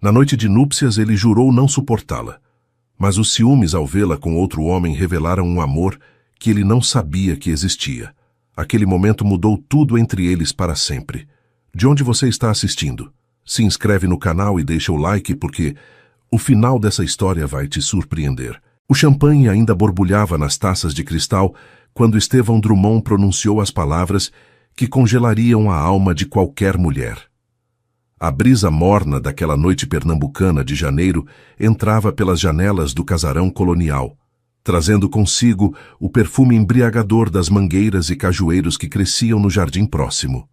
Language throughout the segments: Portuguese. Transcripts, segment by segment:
Na noite de núpcias ele jurou não suportá-la, mas os ciúmes ao vê-la com outro homem revelaram um amor que ele não sabia que existia. Aquele momento mudou tudo entre eles para sempre. De onde você está assistindo? Se inscreve no canal e deixa o like porque o final dessa história vai te surpreender. O champanhe ainda borbulhava nas taças de cristal quando Estevão Drummond pronunciou as palavras que congelariam a alma de qualquer mulher. A brisa morna daquela noite pernambucana de janeiro entrava pelas janelas do casarão colonial, trazendo consigo o perfume embriagador das mangueiras e cajueiros que cresciam no jardim próximo.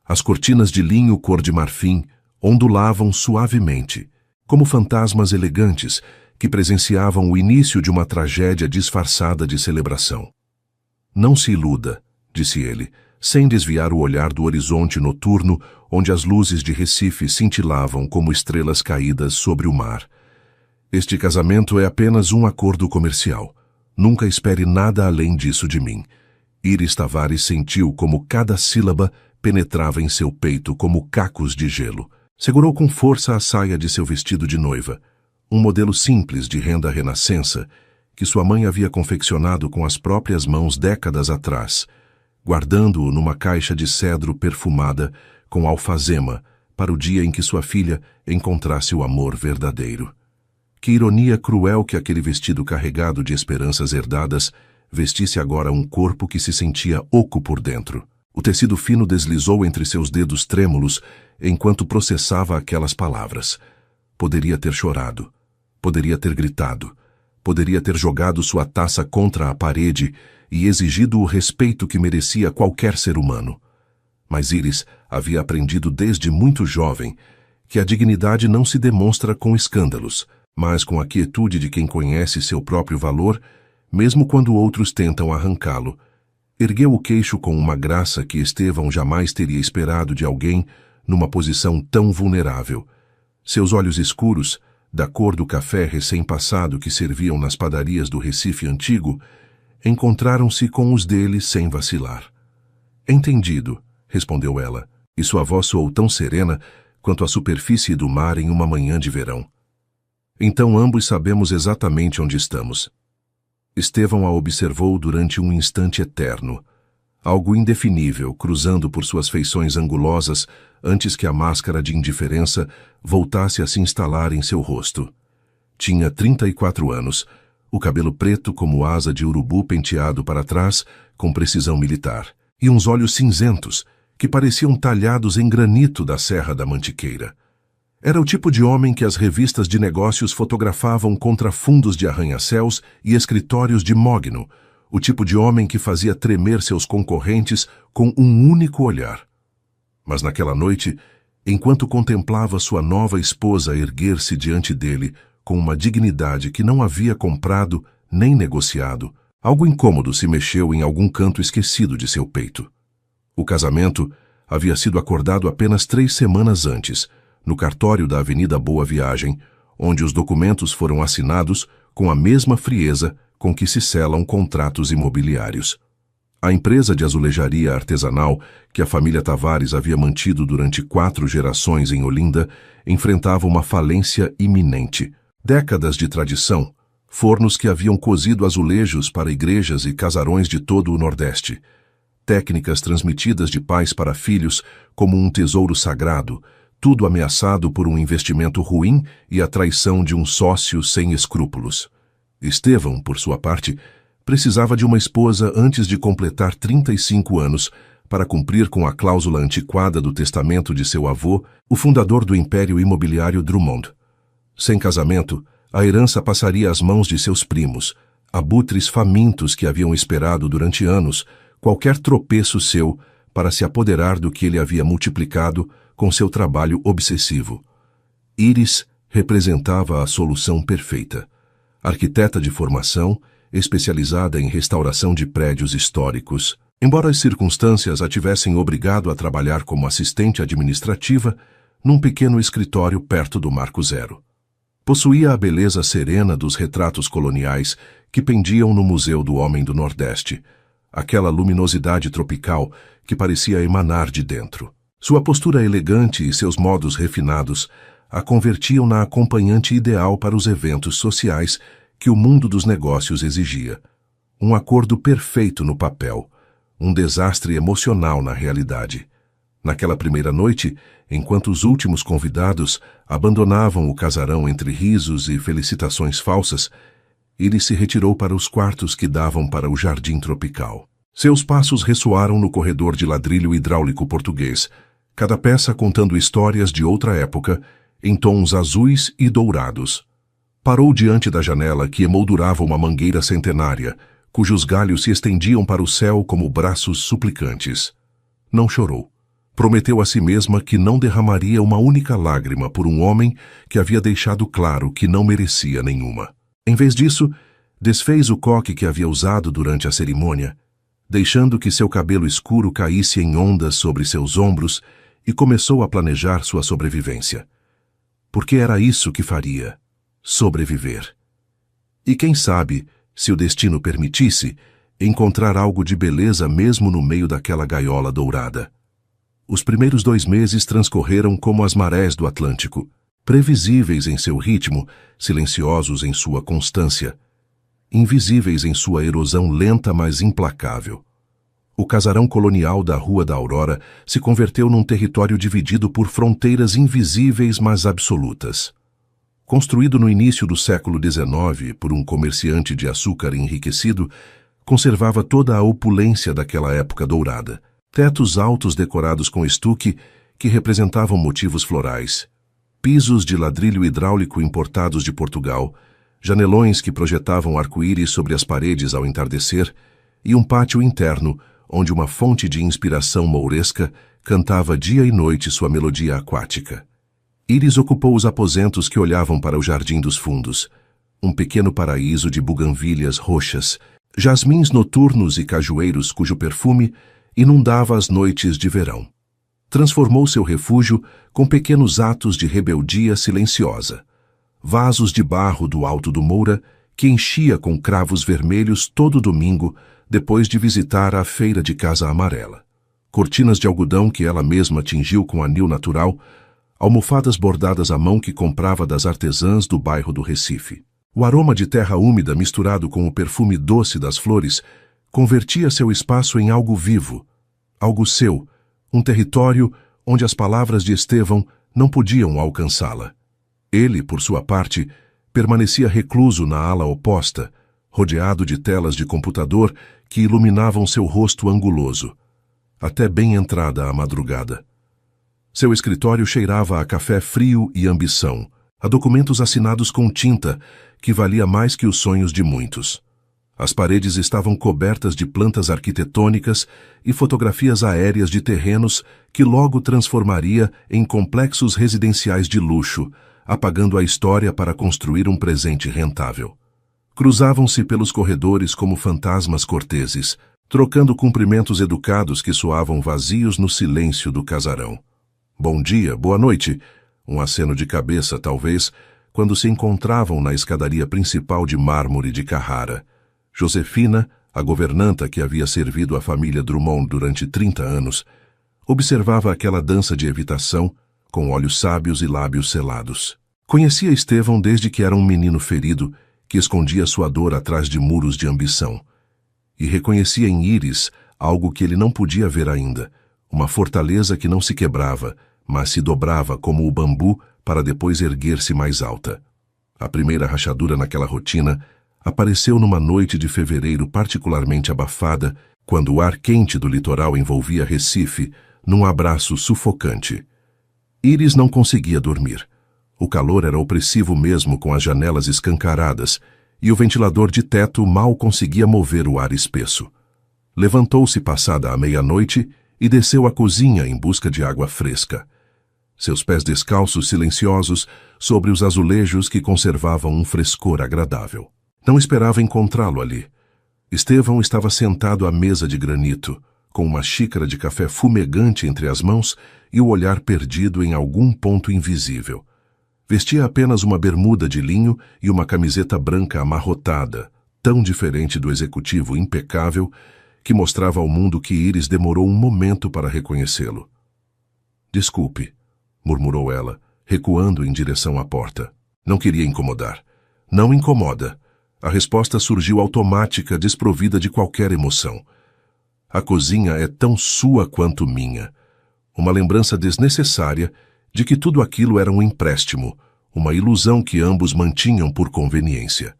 As cortinas de linho cor de marfim ondulavam suavemente, como fantasmas elegantes que presenciavam o início de uma tragédia disfarçada de celebração. Não se iluda, disse ele, sem desviar o olhar do horizonte noturno onde as luzes de Recife cintilavam como estrelas caídas sobre o mar. Este casamento é apenas um acordo comercial. Nunca espere nada além disso de mim. Iris Tavares sentiu como cada sílaba penetrava em seu peito como cacos de gelo. Segurou com força a saia de seu vestido de noiva, um modelo simples de renda renascença que sua mãe havia confeccionado com as próprias mãos décadas atrás, guardando-o numa caixa de cedro perfumada com alfazema para o dia em que sua filha encontrasse o amor verdadeiro. Que ironia cruel que aquele vestido carregado de esperanças herdadas vestisse agora um corpo que se sentia oco por dentro. O tecido fino deslizou entre seus dedos trêmulos enquanto processava aquelas palavras. Poderia ter chorado, poderia ter gritado, poderia ter jogado sua taça contra a parede e exigido o respeito que merecia qualquer ser humano. Mas Iris havia aprendido desde muito jovem que a dignidade não se demonstra com escândalos, mas com a quietude de quem conhece seu próprio valor, mesmo quando outros tentam arrancá-lo. Ergueu o queixo com uma graça que Estevão jamais teria esperado de alguém numa posição tão vulnerável. Seus olhos escuros, da cor do café recém-passado que serviam nas padarias do Recife antigo, encontraram-se com os dele sem vacilar. Entendido, respondeu ela, e sua voz soou tão serena quanto a superfície do mar em uma manhã de verão. Então ambos sabemos exatamente onde estamos. Estevão a observou durante um instante eterno, algo indefinível cruzando por suas feições angulosas antes que a máscara de indiferença voltasse a se instalar em seu rosto. Tinha 34 anos, o cabelo preto como asa de urubu penteado para trás com precisão militar, e uns olhos cinzentos que pareciam talhados em granito da Serra da Mantiqueira. Era o tipo de homem que as revistas de negócios fotografavam contra fundos de arranha-céus e escritórios de mogno, o tipo de homem que fazia tremer seus concorrentes com um único olhar. Mas naquela noite, enquanto contemplava sua nova esposa erguer-se diante dele com uma dignidade que não havia comprado nem negociado, algo incômodo se mexeu em algum canto esquecido de seu peito. O casamento havia sido acordado apenas 3 semanas antes, no cartório da Avenida Boa Viagem, onde os documentos foram assinados com a mesma frieza com que se selam contratos imobiliários. A empresa de azulejaria artesanal que a família Tavares havia mantido durante 4 gerações em Olinda enfrentava uma falência iminente. Décadas de tradição, fornos que haviam cozido azulejos para igrejas e casarões de todo o Nordeste, técnicas transmitidas de pais para filhos como um tesouro sagrado, tudo ameaçado por um investimento ruim e a traição de um sócio sem escrúpulos. Estevão, por sua parte, precisava de uma esposa antes de completar 35 anos para cumprir com a cláusula antiquada do testamento de seu avô, o fundador do Império Imobiliário Drummond. Sem casamento, a herança passaria às mãos de seus primos, abutres famintos que haviam esperado durante anos qualquer tropeço seu para se apoderar do que ele havia multiplicado com seu trabalho obsessivo. Iris representava a solução perfeita. Arquiteta de formação, especializada em restauração de prédios históricos. Embora as circunstâncias a tivessem obrigado a trabalhar como assistente administrativa num pequeno escritório perto do Marco Zero. Possuía a beleza serena dos retratos coloniais que pendiam no Museu do Homem do Nordeste, aquela luminosidade tropical que parecia emanar de dentro. Sua postura elegante e seus modos refinados a convertiam na acompanhante ideal para os eventos sociais que o mundo dos negócios exigia. Um acordo perfeito no papel, um desastre emocional na realidade. Naquela primeira noite, enquanto os últimos convidados abandonavam o casarão entre risos e felicitações falsas, Iris se retirou para os quartos que davam para o jardim tropical. Seus passos ressoaram no corredor de ladrilho hidráulico português, cada peça contando histórias de outra época, em tons azuis e dourados. Parou diante da janela que emoldurava uma mangueira centenária, cujos galhos se estendiam para o céu como braços suplicantes. Não chorou. Prometeu a si mesma que não derramaria uma única lágrima por um homem que havia deixado claro que não merecia nenhuma. Em vez disso, desfez o coque que havia usado durante a cerimônia, deixando que seu cabelo escuro caísse em ondas sobre seus ombros e começou a planejar sua sobrevivência. Porque era isso que faria: sobreviver. E quem sabe, se o destino permitisse, encontrar algo de beleza mesmo no meio daquela gaiola dourada. Os primeiros 2 meses transcorreram como as marés do Atlântico, previsíveis em seu ritmo, silenciosos em sua constância, invisíveis em sua erosão lenta mas implacável. O casarão colonial da Rua da Aurora se converteu num território dividido por fronteiras invisíveis mas absolutas. Construído no início do século XIX por um comerciante de açúcar enriquecido, conservava toda a opulência daquela época dourada. Tetos altos decorados com estuque que representavam motivos florais, pisos de ladrilho hidráulico importados de Portugal, janelões que projetavam arco-íris sobre as paredes ao entardecer e um pátio interno onde uma fonte de inspiração mouresca cantava dia e noite sua melodia aquática. Iris ocupou os aposentos que olhavam para o jardim dos fundos, um pequeno paraíso de buganvílias roxas, jasmins noturnos e cajueiros cujo perfume inundava as noites de verão. Transformou seu refúgio com pequenos atos de rebeldia silenciosa. Vasos de barro do Alto do Moura que enchia com cravos vermelhos todo domingo depois de visitar a feira de Casa Amarela. Cortinas de algodão que ela mesma tingiu com anil natural, almofadas bordadas à mão que comprava das artesãs do bairro do Recife. O aroma de terra úmida misturado com o perfume doce das flores convertia seu espaço em algo vivo, algo seu, um território onde as palavras de Estevão não podiam alcançá-la. Ele, por sua parte, permanecia recluso na ala oposta, rodeado de telas de computador que iluminavam seu rosto anguloso, até bem entrada a madrugada. Seu escritório cheirava a café frio e ambição, a documentos assinados com tinta, que valia mais que os sonhos de muitos. As paredes estavam cobertas de plantas arquitetônicas e fotografias aéreas de terrenos que logo transformaria em complexos residenciais de luxo, apagando a história para construir um presente rentável. Cruzavam-se pelos corredores como fantasmas corteses, trocando cumprimentos educados que soavam vazios no silêncio do casarão. Bom dia, boa noite, um aceno de cabeça talvez, quando se encontravam na escadaria principal de mármore de Carrara. Josefina, a governanta que havia servido a família Drummond durante 30 anos, observava aquela dança de evitação com olhos sábios e lábios selados. Conhecia Estevão desde que era um menino ferido que escondia sua dor atrás de muros de ambição. E reconhecia em Iris algo que ele não podia ver ainda, uma fortaleza que não se quebrava, mas se dobrava como o bambu para depois erguer-se mais alta. A primeira rachadura naquela rotina apareceu numa noite de fevereiro particularmente abafada, quando o ar quente do litoral envolvia Recife num abraço sufocante. Iris não conseguia dormir. O calor era opressivo mesmo com as janelas escancaradas, e o ventilador de teto mal conseguia mover o ar espesso. Levantou-se passada a meia-noite e desceu à cozinha em busca de água fresca. Seus pés descalços silenciosos sobre os azulejos que conservavam um frescor agradável. Não esperava encontrá-lo ali. Estevão estava sentado à mesa de granito, com uma xícara de café fumegante entre as mãos e o olhar perdido em algum ponto invisível. Vestia apenas uma bermuda de linho e uma camiseta branca amarrotada, tão diferente do executivo impecável que mostrava ao mundo que Iris demorou um momento para reconhecê-lo. Desculpe, murmurou ela, recuando em direção à porta. Não queria incomodar. Não incomoda. A resposta surgiu automática, desprovida de qualquer emoção. A cozinha é tão sua quanto minha. Uma lembrança desnecessária de que tudo aquilo era um empréstimo, uma ilusão que ambos mantinham por conveniência.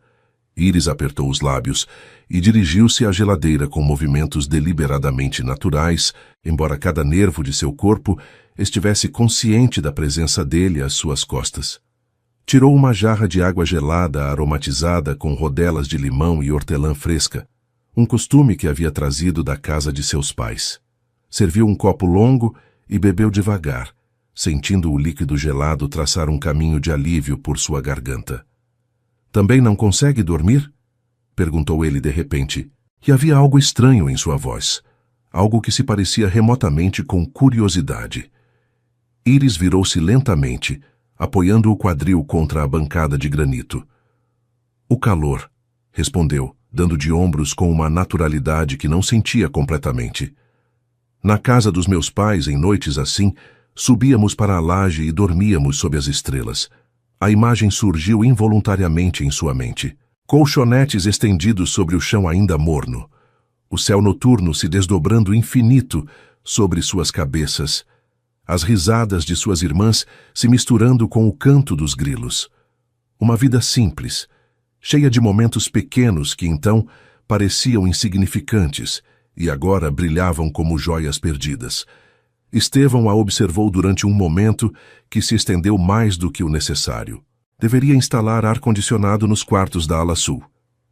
Iris apertou os lábios e dirigiu-se à geladeira com movimentos deliberadamente naturais, embora cada nervo de seu corpo estivesse consciente da presença dele às suas costas. Tirou uma jarra de água gelada aromatizada com rodelas de limão e hortelã fresca, um costume que havia trazido da casa de seus pais. Serviu um copo longo e bebeu devagar, sentindo o líquido gelado traçar um caminho de alívio por sua garganta. Também não consegue dormir? Perguntou ele de repente, e havia algo estranho em sua voz, algo que se parecia remotamente com curiosidade. Iris virou-se lentamente, apoiando o quadril contra a bancada de granito. O calor, respondeu, dando de ombros com uma naturalidade que não sentia completamente. Na casa dos meus pais, em noites assim, subíamos para a laje e dormíamos sob as estrelas. A imagem surgiu involuntariamente em sua mente. Colchonetes estendidos sobre o chão ainda morno. O céu noturno se desdobrando infinito sobre suas cabeças. As risadas de suas irmãs se misturando com o canto dos grilos. Uma vida simples, cheia de momentos pequenos que então pareciam insignificantes e agora brilhavam como joias perdidas. Estevão a observou durante um momento que se estendeu mais do que o necessário. Deveria instalar ar-condicionado nos quartos da ala sul,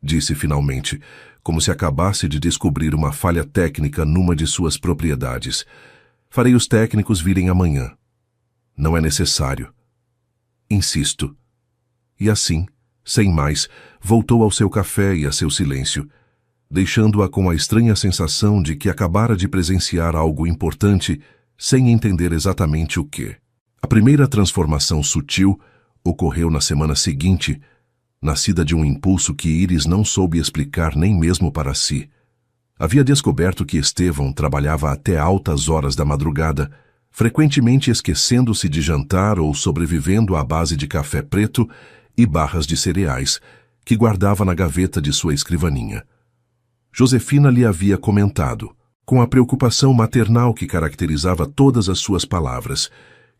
disse finalmente, como se acabasse de descobrir uma falha técnica numa de suas propriedades. Farei os técnicos virem amanhã. Não é necessário. Insisto. E assim, sem mais, voltou ao seu café e a seu silêncio, deixando-a com a estranha sensação de que acabara de presenciar algo importante sem entender exatamente o que. A primeira transformação sutil ocorreu na semana seguinte, nascida de um impulso que Iris não soube explicar nem mesmo para si. Havia descoberto que Estevão trabalhava até altas horas da madrugada, frequentemente esquecendo-se de jantar ou sobrevivendo à base de café preto e barras de cereais, que guardava na gaveta de sua escrivaninha. Josefina lhe havia comentado, com a preocupação maternal que caracterizava todas as suas palavras,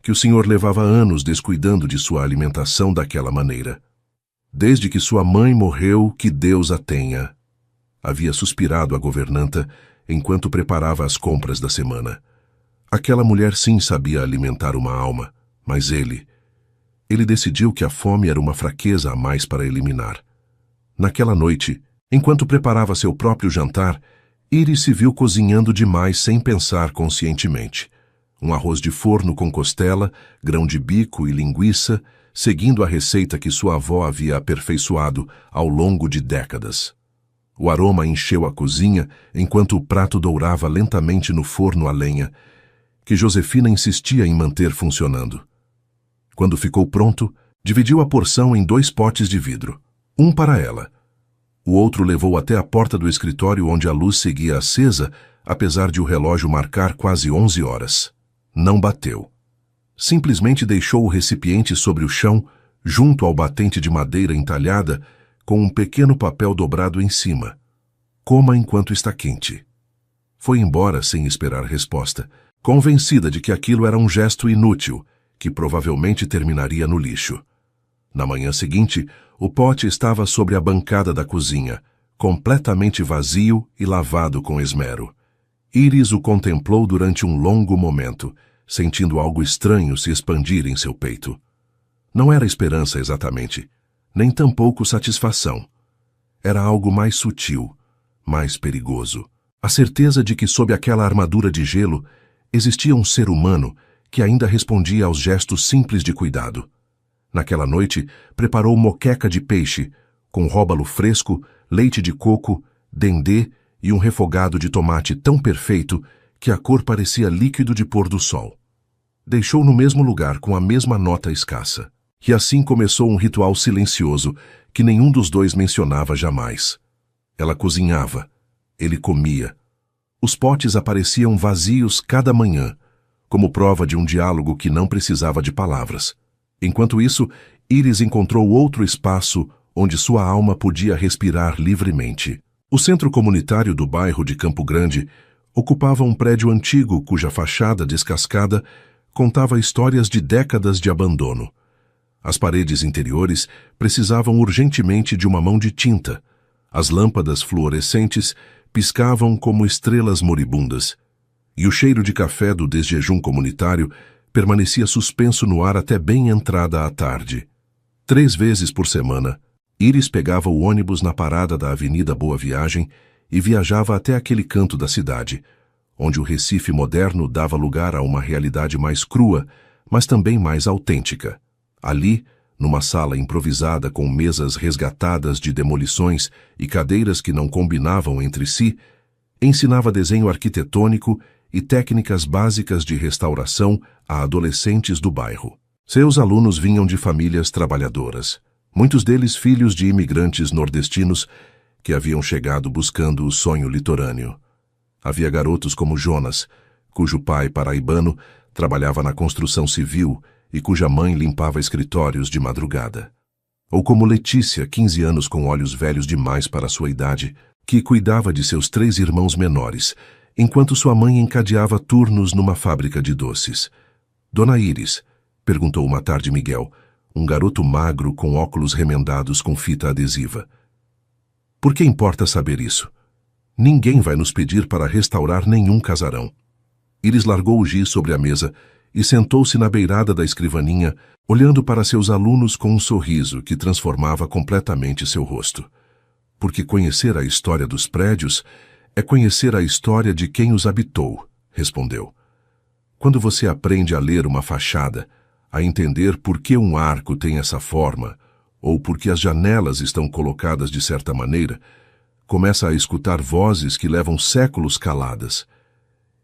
que o senhor levava anos descuidando de sua alimentação daquela maneira. Desde que sua mãe morreu, que Deus a tenha. Havia suspirado a governanta enquanto preparava as compras da semana. Aquela mulher sim sabia alimentar uma alma, mas ele decidiu que a fome era uma fraqueza a mais para eliminar. Naquela noite, enquanto preparava seu próprio jantar, Iris se viu cozinhando demais sem pensar conscientemente. Um arroz de forno com costela, grão de bico e linguiça, seguindo a receita que sua avó havia aperfeiçoado ao longo de décadas. O aroma encheu a cozinha enquanto o prato dourava lentamente no forno a lenha, que Josefina insistia em manter funcionando. Quando ficou pronto, dividiu a porção em 2 potes de vidro, um para ela. O outro levou até a porta do escritório onde a luz seguia acesa, apesar de o relógio marcar quase 11 horas. Não bateu. Simplesmente deixou o recipiente sobre o chão, junto ao batente de madeira entalhada, com um pequeno papel dobrado em cima. Coma enquanto está quente. Foi embora sem esperar resposta, convencida de que aquilo era um gesto inútil, que provavelmente terminaria no lixo. Na manhã seguinte, o pote estava sobre a bancada da cozinha, completamente vazio e lavado com esmero. Iris o contemplou durante um longo momento, sentindo algo estranho se expandir em seu peito. Não era esperança exatamente, nem tampouco satisfação. Era algo mais sutil, mais perigoso. A certeza de que sob aquela armadura de gelo existia um ser humano que ainda respondia aos gestos simples de cuidado. Naquela noite, preparou moqueca de peixe, com róbalo fresco, leite de coco, dendê e um refogado de tomate tão perfeito que a cor parecia líquido de pôr do sol. Deixou no mesmo lugar com a mesma nota escassa. E assim começou um ritual silencioso que nenhum dos dois mencionava jamais. Ela cozinhava, ele comia. Os potes apareciam vazios cada manhã, como prova de um diálogo que não precisava de palavras. Enquanto isso, Iris encontrou outro espaço onde sua alma podia respirar livremente. O centro comunitário do bairro de Campo Grande ocupava um prédio antigo cuja fachada descascada contava histórias de décadas de abandono. As paredes interiores precisavam urgentemente de uma mão de tinta. As lâmpadas fluorescentes piscavam como estrelas moribundas. E o cheiro de café do desjejum comunitário permanecia suspenso no ar até bem entrada a tarde. 3 vezes por semana, Iris pegava o ônibus na parada da Avenida Boa Viagem e viajava até aquele canto da cidade, onde o Recife moderno dava lugar a uma realidade mais crua, mas também mais autêntica. Ali, numa sala improvisada com mesas resgatadas de demolições e cadeiras que não combinavam entre si, ensinava desenho arquitetônico e técnicas básicas de restauração a adolescentes do bairro. Seus alunos vinham de famílias trabalhadoras, muitos deles filhos de imigrantes nordestinos que haviam chegado buscando o sonho litorâneo. Havia garotos como Jonas, cujo pai paraibano trabalhava na construção civil e cuja mãe limpava escritórios de madrugada. Ou como Letícia, 15 anos com olhos velhos demais para sua idade, que cuidava de seus 3 irmãos menores, enquanto sua mãe encadeava turnos numa fábrica de doces. Dona Iris, perguntou uma tarde Miguel, um garoto magro com óculos remendados com fita adesiva. Por que importa saber isso? Ninguém vai nos pedir para restaurar nenhum casarão. Iris largou o giz sobre a mesa e sentou-se na beirada da escrivaninha, olhando para seus alunos com um sorriso que transformava completamente seu rosto. Porque conhecer a história dos prédios é conhecer a história de quem os habitou, respondeu. Quando você aprende a ler uma fachada, a entender por que um arco tem essa forma, ou por que as janelas estão colocadas de certa maneira, começa a escutar vozes que levam séculos caladas.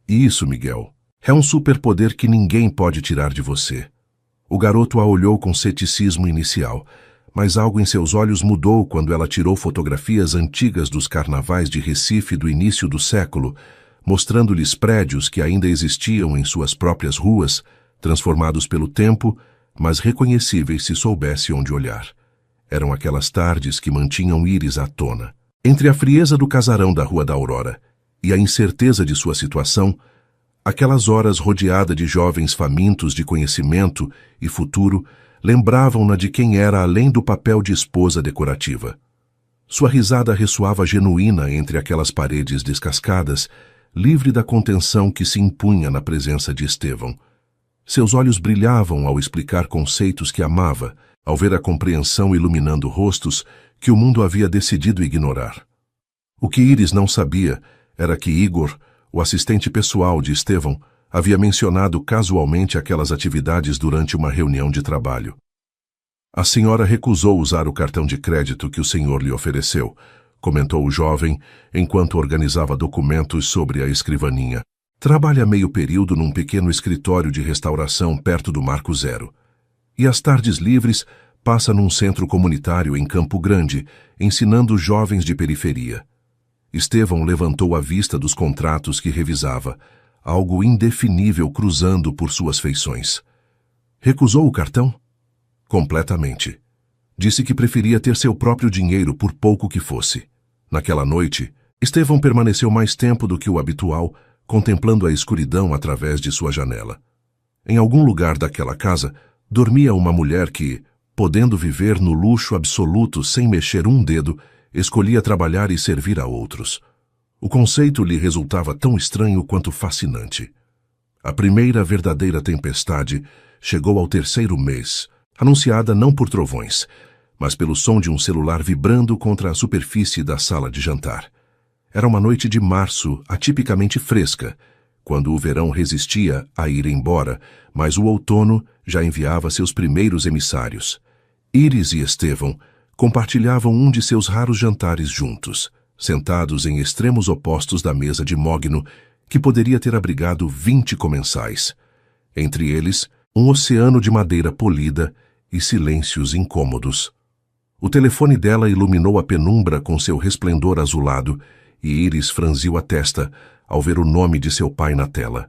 E isso, Miguel, é um superpoder que ninguém pode tirar de você. O garoto a olhou com ceticismo inicial, mas algo em seus olhos mudou quando ela tirou fotografias antigas dos carnavais de Recife do início do século, mostrando-lhes prédios que ainda existiam em suas próprias ruas, transformados pelo tempo, mas reconhecíveis se soubesse onde olhar. Eram aquelas tardes que mantinham Iris à tona. Entre a frieza do casarão da Rua da Aurora e a incerteza de sua situação, aquelas horas rodeada de jovens famintos de conhecimento e futuro lembravam-na de quem era além do papel de esposa decorativa. Sua risada ressoava genuína entre aquelas paredes descascadas, livre da contenção que se impunha na presença de Estevão. Seus olhos brilhavam ao explicar conceitos que amava, ao ver a compreensão iluminando rostos que o mundo havia decidido ignorar. O que Iris não sabia era que Igor, o assistente pessoal de Estevão, havia mencionado casualmente aquelas atividades durante uma reunião de trabalho. A senhora recusou usar o cartão de crédito que o senhor lhe ofereceu, comentou o jovem, enquanto organizava documentos sobre a escrivaninha. Trabalha meio período num pequeno escritório de restauração perto do Marco Zero. E às tardes livres passa num centro comunitário em Campo Grande, ensinando jovens de periferia. Estevão levantou a vista dos contratos que revisava, algo indefinível cruzando por suas feições. Recusou o cartão? Completamente. Disse que preferia ter seu próprio dinheiro por pouco que fosse. Naquela noite, Estevão permaneceu mais tempo do que o habitual, contemplando a escuridão através de sua janela. Em algum lugar daquela casa, dormia uma mulher que, podendo viver no luxo absoluto sem mexer um dedo, escolhia trabalhar e servir a outros. O conceito lhe resultava tão estranho quanto fascinante. A primeira verdadeira tempestade chegou ao 3º mês, anunciada não por trovões, mas pelo som de um celular vibrando contra a superfície da sala de jantar. Era uma noite de março atipicamente fresca, quando o verão resistia a ir embora, mas o outono já enviava seus primeiros emissários. Iris e Estevão compartilhavam um de seus raros jantares juntos, sentados em extremos opostos da mesa de mogno que poderia ter abrigado 20 comensais. Entre eles, um oceano de madeira polida e silêncios incômodos. O telefone dela iluminou a penumbra com seu resplendor azulado e Iris franziu a testa ao ver o nome de seu pai na tela.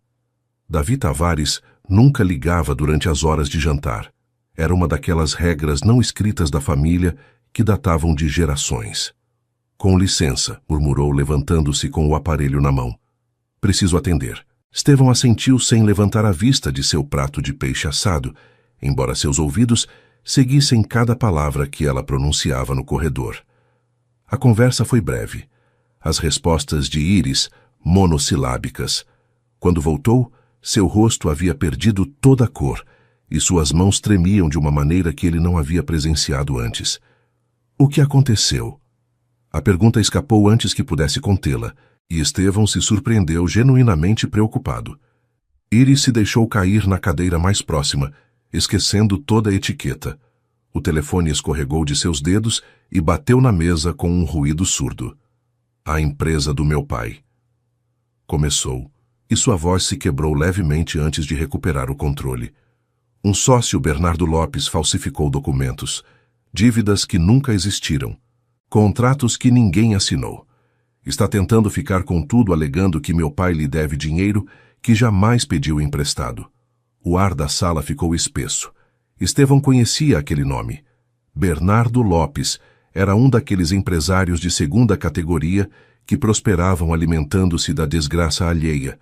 Davi Tavares nunca ligava durante as horas de jantar. Era uma daquelas regras não escritas da família que datavam de gerações. Com licença, murmurou, levantando-se com o aparelho na mão. Preciso atender. Estevão assentiu sem levantar a vista de seu prato de peixe assado, embora seus ouvidos seguissem cada palavra que ela pronunciava no corredor. A conversa foi breve. As respostas de Iris, monossilábicas. Quando voltou, seu rosto havia perdido toda a cor e suas mãos tremiam de uma maneira que ele não havia presenciado antes. O que aconteceu? A pergunta escapou antes que pudesse contê-la, e Estevão se surpreendeu genuinamente preocupado. Iris se deixou cair na cadeira mais próxima, esquecendo toda a etiqueta. O telefone escorregou de seus dedos e bateu na mesa com um ruído surdo. A empresa do meu pai. Começou, e sua voz se quebrou levemente antes de recuperar o controle. Um sócio, Bernardo Lopes, falsificou documentos, dívidas que nunca existiram, contratos que ninguém assinou. Está tentando ficar com tudo, alegando que meu pai lhe deve dinheiro que jamais pediu emprestado. O ar da sala ficou espesso. Estevão conhecia aquele nome. Bernardo Lopes era um daqueles empresários de segunda categoria que prosperavam alimentando-se da desgraça alheia.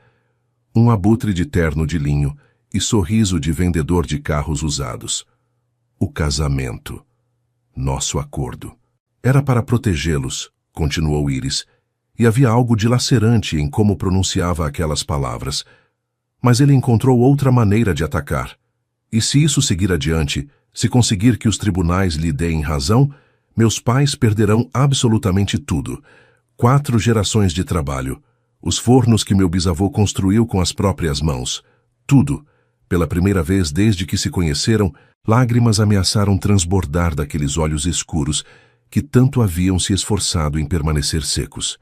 Um abutre de terno de linho e sorriso de vendedor de carros usados. O casamento. Nosso acordo. Era para protegê-los, continuou Iris, e havia algo dilacerante em como pronunciava aquelas palavras. Mas ele encontrou outra maneira de atacar. E se isso seguir adiante, se conseguir que os tribunais lhe deem razão, meus pais perderão absolutamente tudo. 4 gerações de trabalho, os fornos que meu bisavô construiu com as próprias mãos. Tudo. Pela primeira vez desde que se conheceram, lágrimas ameaçaram transbordar daqueles olhos escuros que tanto haviam se esforçado em permanecer secos.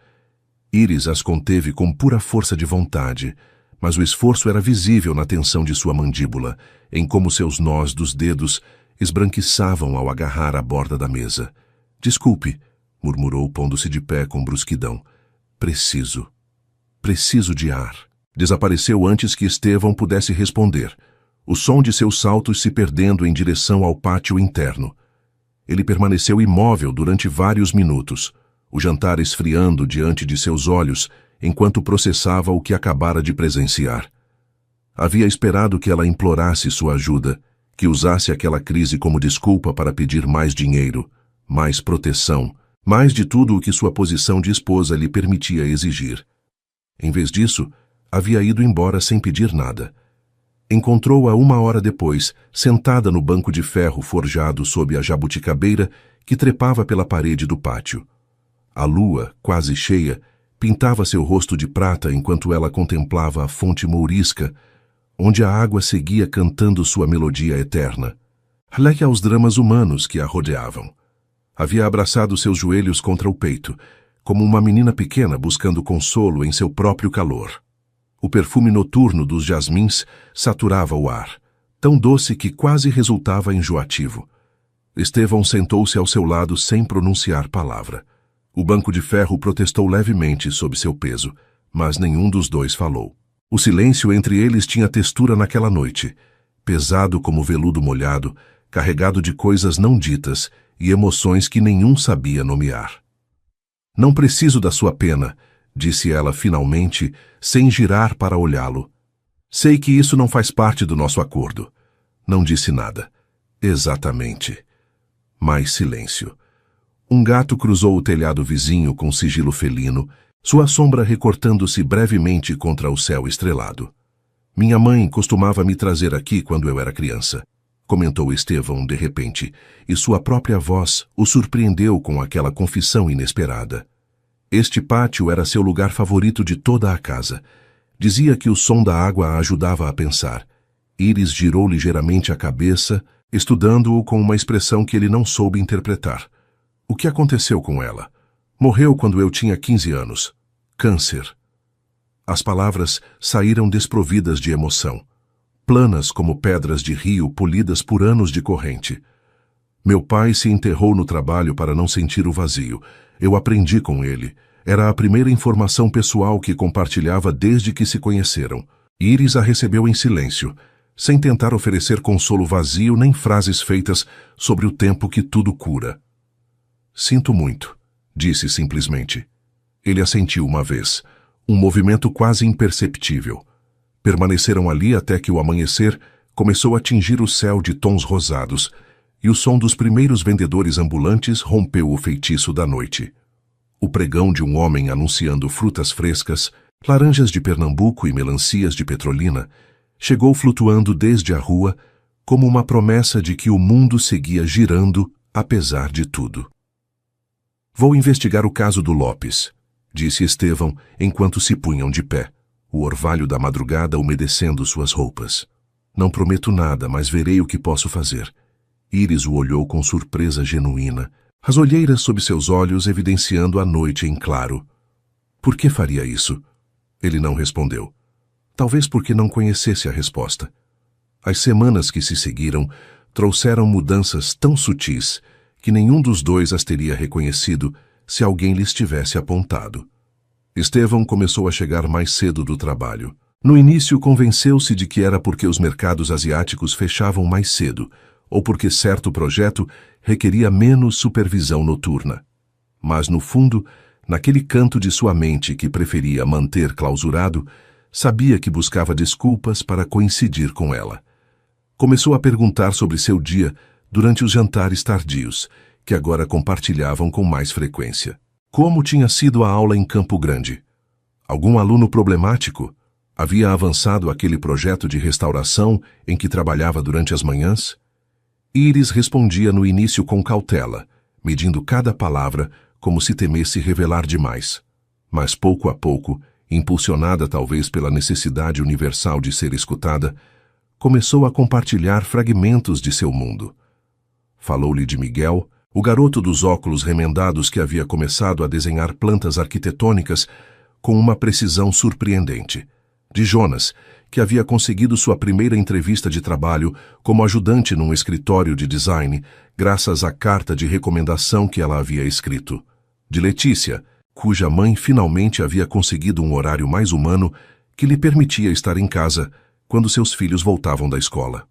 Iris as conteve com pura força de vontade, mas o esforço era visível na tensão de sua mandíbula, em como seus nós dos dedos esbranquiçavam ao agarrar a borda da mesa. Desculpe, murmurou, pondo-se de pé com brusquidão. Preciso de ar. Desapareceu antes que Estevão pudesse responder, o som de seus saltos se perdendo em direção ao pátio interno. Ele permaneceu imóvel durante vários minutos, o jantar esfriando diante de seus olhos enquanto processava o que acabara de presenciar. Havia esperado que ela implorasse sua ajuda, que usasse aquela crise como desculpa para pedir mais dinheiro, mais proteção, mais de tudo o que sua posição de esposa lhe permitia exigir. Em vez disso, havia ido embora sem pedir nada. Encontrou-a 1 hora depois, sentada no banco de ferro forjado sob a jabuticabeira que trepava pela parede do pátio. A lua, quase cheia, pintava seu rosto de prata enquanto ela contemplava a fonte mourisca, onde a água seguia cantando sua melodia eterna. Leque aos dramas humanos que a rodeavam. Havia abraçado seus joelhos contra o peito, como uma menina pequena buscando consolo em seu próprio calor. O perfume noturno dos jasmins saturava o ar, tão doce que quase resultava enjoativo. Estevão sentou-se ao seu lado sem pronunciar palavra. O banco de ferro protestou levemente sob seu peso, mas nenhum dos dois falou. O silêncio entre eles tinha textura naquela noite, pesado como veludo molhado, carregado de coisas não ditas e emoções que nenhum sabia nomear. Não preciso da sua pena, disse ela finalmente, sem girar para olhá-lo. Sei que isso não faz parte do nosso acordo. Não disse nada. Exatamente. Mais silêncio. Um gato cruzou o telhado vizinho com sigilo felino, sua sombra recortando-se brevemente contra o céu estrelado. Minha mãe costumava me trazer aqui quando eu era criança, comentou Estevão de repente, e sua própria voz o surpreendeu com aquela confissão inesperada. Este pátio era seu lugar favorito de toda a casa. Dizia que o som da água a ajudava a pensar. Iris girou ligeiramente a cabeça, estudando-o com uma expressão que ele não soube interpretar. O que aconteceu com ela? Morreu quando eu tinha 15 anos. Câncer. As palavras saíram desprovidas de emoção, planas como pedras de rio polidas por anos de corrente. Meu pai se enterrou no trabalho para não sentir o vazio. Eu aprendi com ele. Era a primeira informação pessoal que compartilhava desde que se conheceram. Iris a recebeu em silêncio, sem tentar oferecer consolo vazio nem frases feitas sobre o tempo que tudo cura. Sinto muito, disse simplesmente. Ele assentiu uma vez, um movimento quase imperceptível. Permaneceram ali até que o amanhecer começou a tingir o céu de tons rosados e o som dos primeiros vendedores ambulantes rompeu o feitiço da noite. O pregão de um homem anunciando frutas frescas, laranjas de Pernambuco e melancias de Petrolina chegou flutuando desde a rua como uma promessa de que o mundo seguia girando apesar de tudo. Vou investigar o caso do Lopes, disse Estevão enquanto se punham de pé, o orvalho da madrugada umedecendo suas roupas. Não prometo nada, mas verei o que posso fazer. Íris o olhou com surpresa genuína, as olheiras sob seus olhos evidenciando a noite em claro. Por que faria isso? Ele não respondeu. Talvez porque não conhecesse a resposta. As semanas que se seguiram trouxeram mudanças tão sutis que nenhum dos dois as teria reconhecido se alguém lhes tivesse apontado. Estevão começou a chegar mais cedo do trabalho. No início, convenceu-se de que era porque os mercados asiáticos fechavam mais cedo, ou porque certo projeto requeria menos supervisão noturna. Mas, no fundo, naquele canto de sua mente que preferia manter clausurado, sabia que buscava desculpas para coincidir com ela. Começou a perguntar sobre seu dia durante os jantares tardios, que agora compartilhavam com mais frequência. Como tinha sido a aula em Campo Grande? Algum aluno problemático? Havia avançado aquele projeto de restauração em que trabalhava durante as manhãs? Íris respondia no início com cautela, medindo cada palavra como se temesse revelar demais. Mas pouco a pouco, impulsionada talvez pela necessidade universal de ser escutada, começou a compartilhar fragmentos de seu mundo. Falou-lhe de Miguel, o garoto dos óculos remendados que havia começado a desenhar plantas arquitetônicas com uma precisão surpreendente. De Jonas, que havia conseguido sua primeira entrevista de trabalho como ajudante num escritório de design, graças à carta de recomendação que ela havia escrito. De Letícia, cuja mãe finalmente havia conseguido um horário mais humano que lhe permitia estar em casa quando seus filhos voltavam da escola.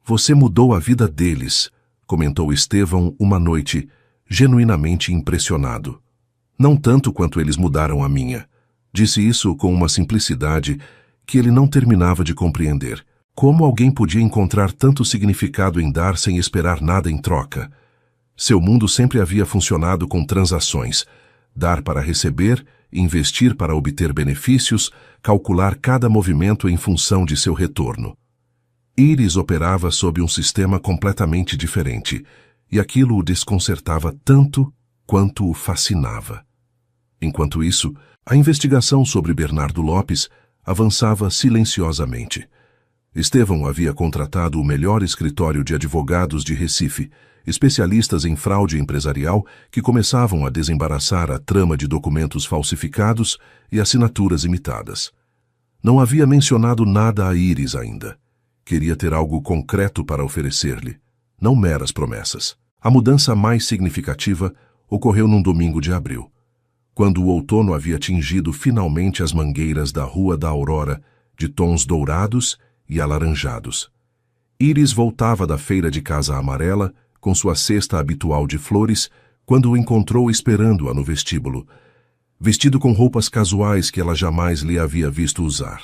Você mudou a vida deles, comentou Estevão uma noite, genuinamente impressionado. Não tanto quanto eles mudaram a minha. Disse isso com uma simplicidade que ele não terminava de compreender. Como alguém podia encontrar tanto significado em dar sem esperar nada em troca? Seu mundo sempre havia funcionado com transações. Dar para receber, investir para obter benefícios, calcular cada movimento em função de seu retorno. Íris operava sob um sistema completamente diferente, e aquilo o desconcertava tanto quanto o fascinava. Enquanto isso, a investigação sobre Bernardo Lopes avançava silenciosamente. Estevão havia contratado o melhor escritório de advogados de Recife, especialistas em fraude empresarial que começavam a desembaraçar a trama de documentos falsificados e assinaturas imitadas. Não havia mencionado nada a Íris ainda. Queria ter algo concreto para oferecer-lhe, não meras promessas. A mudança mais significativa ocorreu num domingo de abril, quando o outono havia tingido finalmente as mangueiras da Rua da Aurora de tons dourados e alaranjados. Íris voltava da feira de Casa Amarela com sua cesta habitual de flores quando o encontrou esperando-a no vestíbulo, vestido com roupas casuais que ela jamais lhe havia visto usar.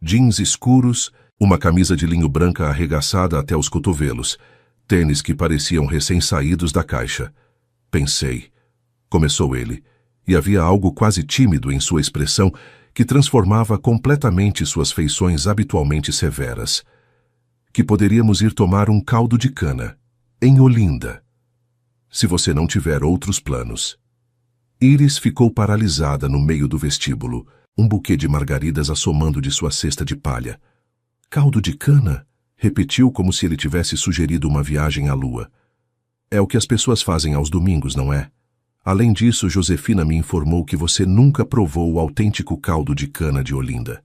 Jeans escuros, uma camisa de linho branca arregaçada até os cotovelos, tênis que pareciam recém-saídos da caixa. Pensei, começou ele, e havia algo quase tímido em sua expressão que transformava completamente suas feições habitualmente severas. Que poderíamos ir tomar um caldo de cana, em Olinda, se você não tiver outros planos. Íris ficou paralisada no meio do vestíbulo, um buquê de margaridas assomando de sua cesta de palha. Caldo de cana? Repetiu como se ele tivesse sugerido uma viagem à lua. É o que as pessoas fazem aos domingos, não é? Além disso, Josefina me informou que você nunca provou o autêntico caldo de cana de Olinda.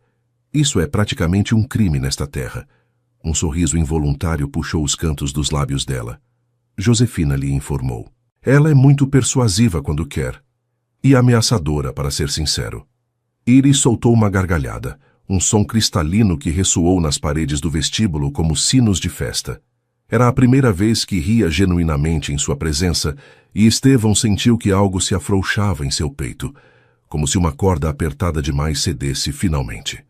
Isso é praticamente um crime nesta terra. Um sorriso involuntário puxou os cantos dos lábios dela. Josefina lhe informou. Ela é muito persuasiva quando quer. E ameaçadora, para ser sincero. Íris soltou uma gargalhada, um som cristalino que ressoou nas paredes do vestíbulo como sinos de festa. Era a primeira vez que ria genuinamente em sua presença, e Estevão sentiu que algo se afrouxava em seu peito, como se uma corda apertada demais cedesse finalmente.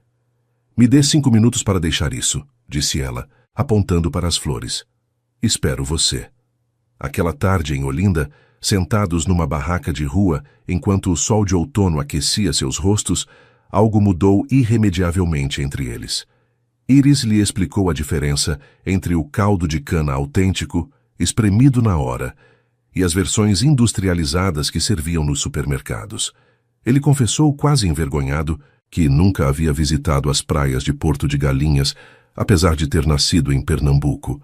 "Me dê 5 minutos para deixar isso", disse ela, apontando para as flores. "Espero você." Aquela tarde em Olinda, sentados numa barraca de rua, enquanto o sol de outono aquecia seus rostos, algo mudou irremediavelmente entre eles. Iris lhe explicou a diferença entre o caldo de cana autêntico, espremido na hora, e as versões industrializadas que serviam nos supermercados. Ele confessou, quase envergonhado, que nunca havia visitado as praias de Porto de Galinhas, apesar de ter nascido em Pernambuco.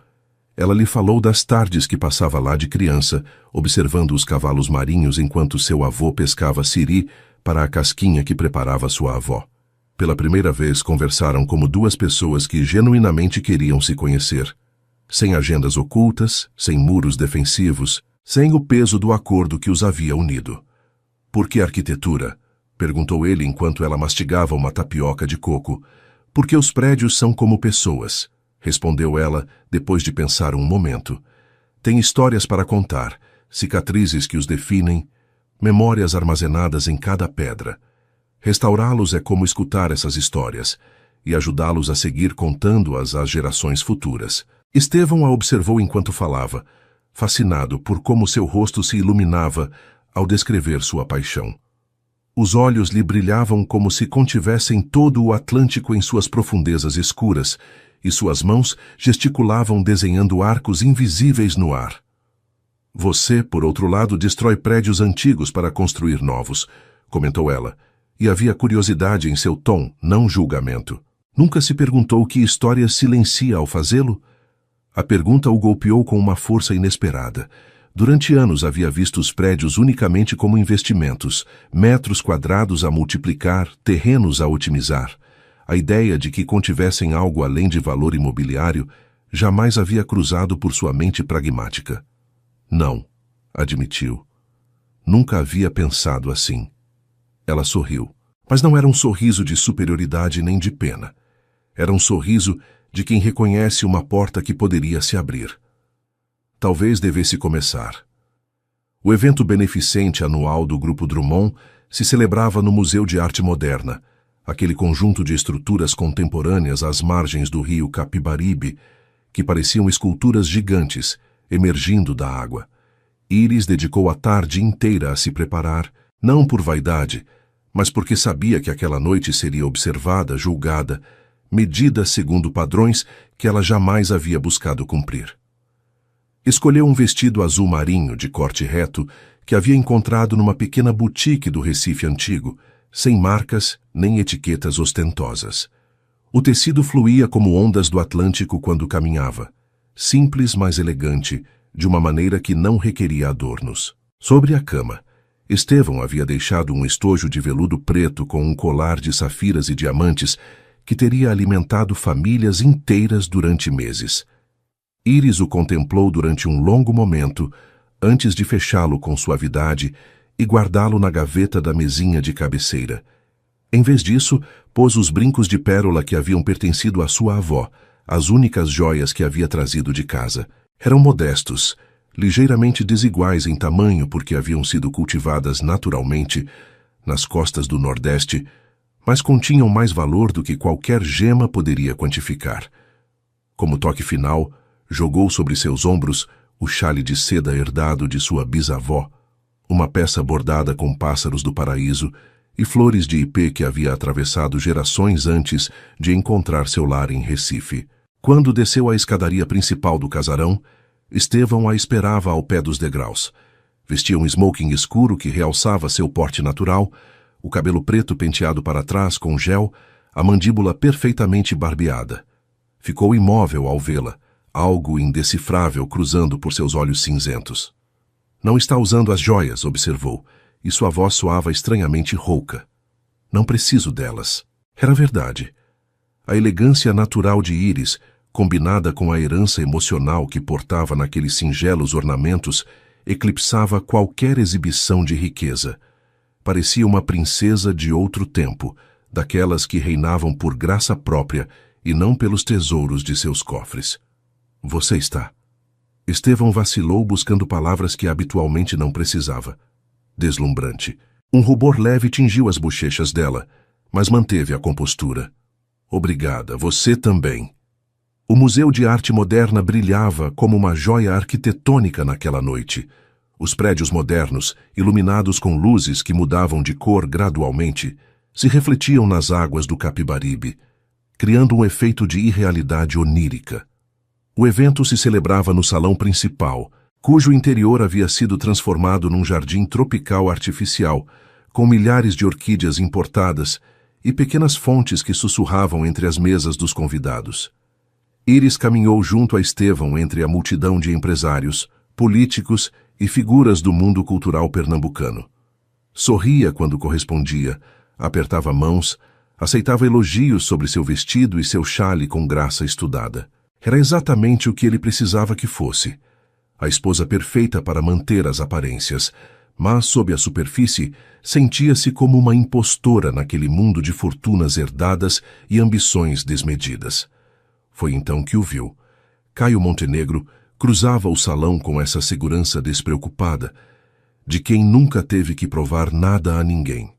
Ela lhe falou das tardes que passava lá de criança, observando os cavalos marinhos enquanto seu avô pescava siri para a casquinha que preparava sua avó. Pela primeira vez conversaram como duas pessoas que genuinamente queriam se conhecer. Sem agendas ocultas, sem muros defensivos, sem o peso do acordo que os havia unido. "Por que arquitetura?", perguntou ele enquanto ela mastigava uma tapioca de coco. "Porque os prédios são como pessoas", respondeu ela depois de pensar um momento. "Tem histórias para contar, cicatrizes que os definem, memórias armazenadas em cada pedra. Restaurá-los é como escutar essas histórias e ajudá-los a seguir contando-as às gerações futuras." Estevão a observou enquanto falava, fascinado por como seu rosto se iluminava ao descrever sua paixão. Os olhos lhe brilhavam como se contivessem todo o Atlântico em suas profundezas escuras, e suas mãos gesticulavam desenhando arcos invisíveis no ar. "Você, por outro lado, destrói prédios antigos para construir novos", comentou ela, e havia curiosidade em seu tom, não julgamento. Nunca se perguntou que história silencia ao fazê-lo? A pergunta o golpeou com uma força inesperada. Durante anos havia visto os prédios unicamente como investimentos, metros quadrados a multiplicar, terrenos a otimizar. A ideia de que contivessem algo além de valor imobiliário jamais havia cruzado por sua mente pragmática. "Não", admitiu. "Nunca havia pensado assim." Ela sorriu, mas não era um sorriso de superioridade nem de pena. Era um sorriso de quem reconhece uma porta que poderia se abrir. Talvez devesse começar. O evento beneficente anual do Grupo Drummond se celebrava no Museu de Arte Moderna, aquele conjunto de estruturas contemporâneas às margens do rio Capibaribe, que pareciam esculturas gigantes, emergindo da água. Iris dedicou a tarde inteira a se preparar, não por vaidade, mas porque sabia que aquela noite seria observada, julgada, medida segundo padrões que ela jamais havia buscado cumprir. Escolheu um vestido azul marinho de corte reto que havia encontrado numa pequena boutique do Recife antigo, sem marcas nem etiquetas ostentosas. O tecido fluía como ondas do Atlântico quando caminhava, simples mas elegante, de uma maneira que não requeria adornos. Sobre a cama, Estevão havia deixado um estojo de veludo preto com um colar de safiras e diamantes que teria alimentado famílias inteiras durante meses. Iris o contemplou durante um longo momento, antes de fechá-lo com suavidade e guardá-lo na gaveta da mesinha de cabeceira. Em vez disso, pôs os brincos de pérola que haviam pertencido à sua avó, as únicas joias que havia trazido de casa. Eram modestos, ligeiramente desiguais em tamanho porque haviam sido cultivadas naturalmente nas costas do Nordeste, mas continham mais valor do que qualquer gema poderia quantificar. Como toque final, jogou sobre seus ombros o xale de seda herdado de sua bisavó, uma peça bordada com pássaros do paraíso e flores de ipê que havia atravessado gerações antes de encontrar seu lar em Recife. Quando desceu a escadaria principal do casarão, Estevão a esperava ao pé dos degraus. Vestia um smoking escuro que realçava seu porte natural, o cabelo preto penteado para trás com gel, a mandíbula perfeitamente barbeada. Ficou imóvel ao vê-la, algo indecifrável cruzando por seus olhos cinzentos. "Não está usando as joias", observou, e sua voz soava estranhamente rouca. "Não preciso delas." Era verdade. A elegância natural de Iris, combinada com a herança emocional que portava naqueles singelos ornamentos, eclipsava qualquer exibição de riqueza. Parecia uma princesa de outro tempo, daquelas que reinavam por graça própria e não pelos tesouros de seus cofres. Você está. Estevão vacilou buscando palavras que habitualmente não precisava. Deslumbrante. Um rubor leve tingiu as bochechas dela, mas manteve a compostura. Obrigada, você também. O Museu de Arte Moderna brilhava como uma joia arquitetônica naquela noite. Os prédios modernos, iluminados com luzes que mudavam de cor gradualmente, se refletiam nas águas do Capibaribe, criando um efeito de irrealidade onírica. O evento se celebrava no salão principal, cujo interior havia sido transformado num jardim tropical artificial, com milhares de orquídeas importadas e pequenas fontes que sussurravam entre as mesas dos convidados. Íris caminhou junto a Estevão entre a multidão de empresários, políticos e figuras do mundo cultural pernambucano. Sorria quando correspondia, apertava mãos, aceitava elogios sobre seu vestido e seu xale com graça estudada. Era exatamente o que ele precisava que fosse. A esposa perfeita para manter as aparências, mas, sob a superfície, sentia-se como uma impostora naquele mundo de fortunas herdadas e ambições desmedidas. Foi então que o viu. Caio Montenegro cruzava o salão com essa segurança despreocupada, de quem nunca teve que provar nada a ninguém.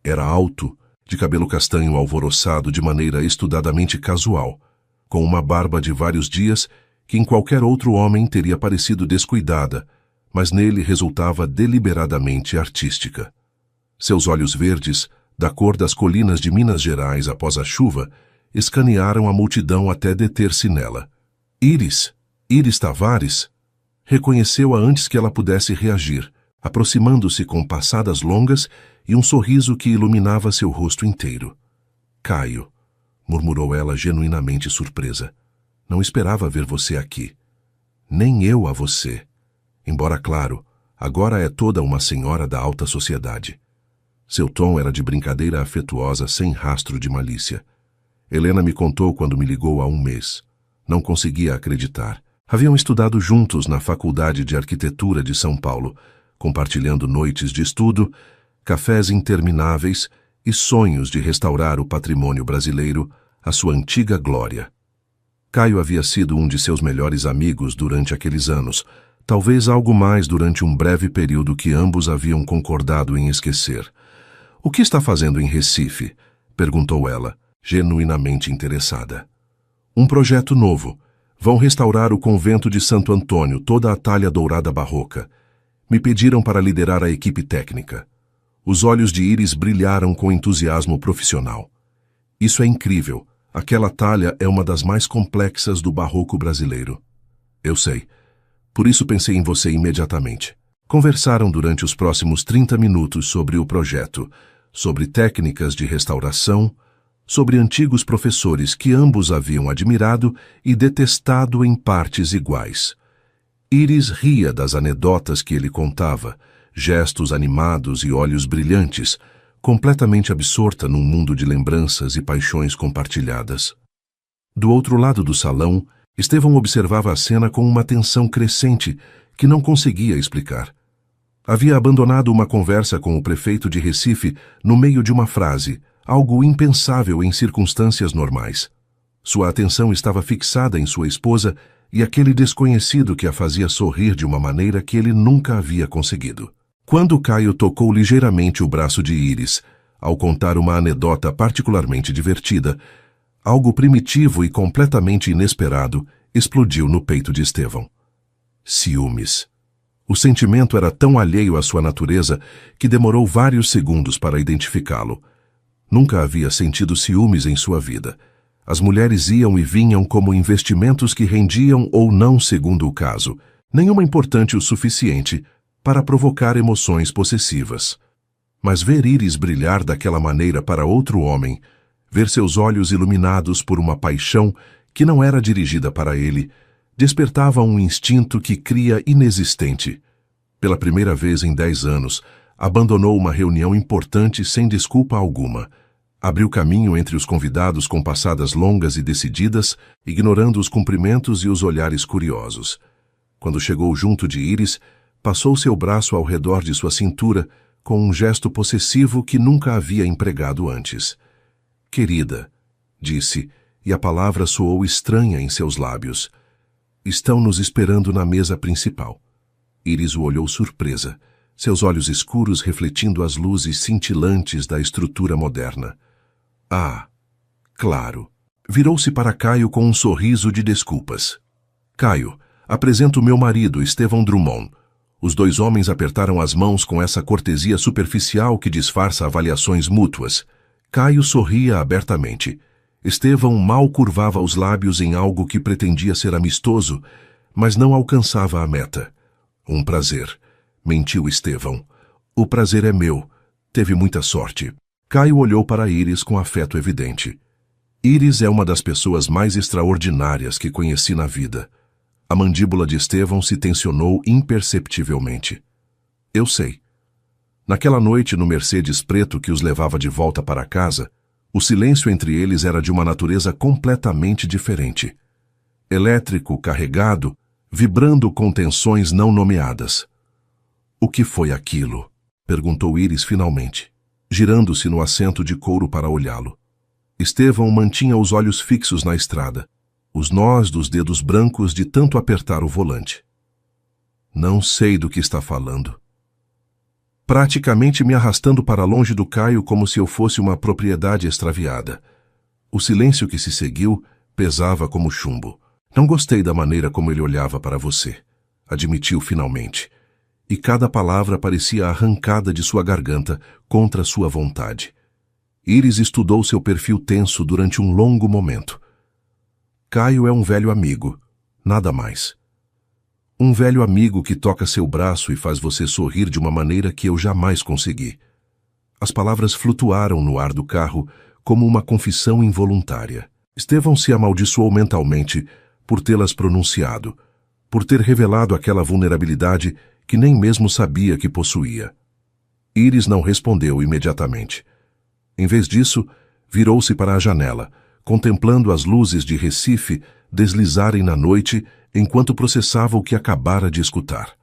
Era alto, de cabelo castanho alvoroçado de maneira estudadamente casual, com uma barba de vários dias que em qualquer outro homem teria parecido descuidada, mas nele resultava deliberadamente artística. Seus olhos verdes, da cor das colinas de Minas Gerais após a chuva, escanearam a multidão até deter-se nela. Íris Tavares, reconheceu-a antes que ela pudesse reagir, aproximando-se com passadas longas e um sorriso que iluminava seu rosto inteiro. Caio, murmurou ela genuinamente surpresa. Não esperava ver você aqui. Nem eu a você. Embora, claro, agora é toda uma senhora da alta sociedade. Seu tom era de brincadeira afetuosa sem rastro de malícia. Helena me contou quando me ligou há um mês. Não conseguia acreditar. Haviam estudado juntos na Faculdade de Arquitetura de São Paulo, compartilhando noites de estudo, cafés intermináveis e sonhos de restaurar o patrimônio brasileiro à sua antiga glória. Caio havia sido um de seus melhores amigos durante aqueles anos, talvez algo mais durante um breve período que ambos haviam concordado em esquecer. "O que está fazendo em Recife?" perguntou ela, genuinamente interessada. "Um projeto novo. Vão restaurar o convento de Santo Antônio, toda a talha dourada barroca. Me pediram para liderar a equipe técnica." Os olhos de Íris brilharam com entusiasmo profissional. "Isso é incrível. Aquela talha é uma das mais complexas do barroco brasileiro." "Eu sei. Por isso pensei em você imediatamente." Conversaram durante os próximos 30 minutos sobre o projeto, sobre técnicas de restauração, sobre antigos professores que ambos haviam admirado e detestado em partes iguais. Íris ria das anedotas que ele contava, gestos animados e olhos brilhantes, completamente absorta num mundo de lembranças e paixões compartilhadas. Do outro lado do salão, Estevão observava a cena com uma tensão crescente que não conseguia explicar. Havia abandonado uma conversa com o prefeito de Recife no meio de uma frase, algo impensável em circunstâncias normais. Sua atenção estava fixada em sua esposa e aquele desconhecido que a fazia sorrir de uma maneira que ele nunca havia conseguido. Quando Caio tocou ligeiramente o braço de Íris, ao contar uma anedota particularmente divertida, algo primitivo e completamente inesperado explodiu no peito de Estevão. Ciúmes. O sentimento era tão alheio à sua natureza que demorou vários segundos para identificá-lo. Nunca havia sentido ciúmes em sua vida. As mulheres iam e vinham como investimentos que rendiam ou não segundo o caso, nenhuma importante o suficiente para provocar emoções possessivas. Mas ver Íris brilhar daquela maneira para outro homem, ver seus olhos iluminados por uma paixão que não era dirigida para ele, despertava um instinto que cria inexistente. Pela primeira vez em 10 anos, abandonou uma reunião importante sem desculpa alguma. Abriu caminho entre os convidados com passadas longas e decididas, ignorando os cumprimentos e os olhares curiosos. Quando chegou junto de Íris, passou seu braço ao redor de sua cintura com um gesto possessivo que nunca havia empregado antes. Querida, disse, e a palavra soou estranha em seus lábios. Estão nos esperando na mesa principal. Íris o olhou surpresa, seus olhos escuros refletindo as luzes cintilantes da estrutura moderna. Ah, claro. Virou-se para Caio com um sorriso de desculpas. Caio, apresento meu marido, Estevão Drummond. Os dois homens apertaram as mãos com essa cortesia superficial que disfarça avaliações mútuas. Caio sorria abertamente. Estevão mal curvava os lábios em algo que pretendia ser amistoso, mas não alcançava a meta. Um prazer, mentiu Estevão. O prazer é meu. Teve muita sorte. Caio olhou para Íris com afeto evidente. Íris é uma das pessoas mais extraordinárias que conheci na vida. A mandíbula de Estevão se tensionou imperceptivelmente. Eu sei. Naquela noite no Mercedes preto que os levava de volta para casa, o silêncio entre eles era de uma natureza completamente diferente. Elétrico, carregado, vibrando com tensões não nomeadas. O que foi aquilo? Perguntou Íris finalmente, girando-se no assento de couro para olhá-lo. Estevão mantinha os olhos fixos na estrada, os nós dos dedos brancos de tanto apertar o volante. Não sei do que está falando. Praticamente me arrastando para longe do Caio como se eu fosse uma propriedade extraviada. O silêncio que se seguiu pesava como chumbo. Não gostei da maneira como ele olhava para você, admitiu finalmente. E cada palavra parecia arrancada de sua garganta contra sua vontade. Íris estudou seu perfil tenso durante um longo momento. Caio é um velho amigo, nada mais. Um velho amigo que toca seu braço e faz você sorrir de uma maneira que eu jamais consegui. As palavras flutuaram no ar do carro como uma confissão involuntária. Estevão se amaldiçoou mentalmente por tê-las pronunciado, por ter revelado aquela vulnerabilidade que nem mesmo sabia que possuía. Íris não respondeu imediatamente. Em vez disso, virou-se para a janela, contemplando as luzes de Recife deslizarem na noite enquanto processava o que acabara de escutar.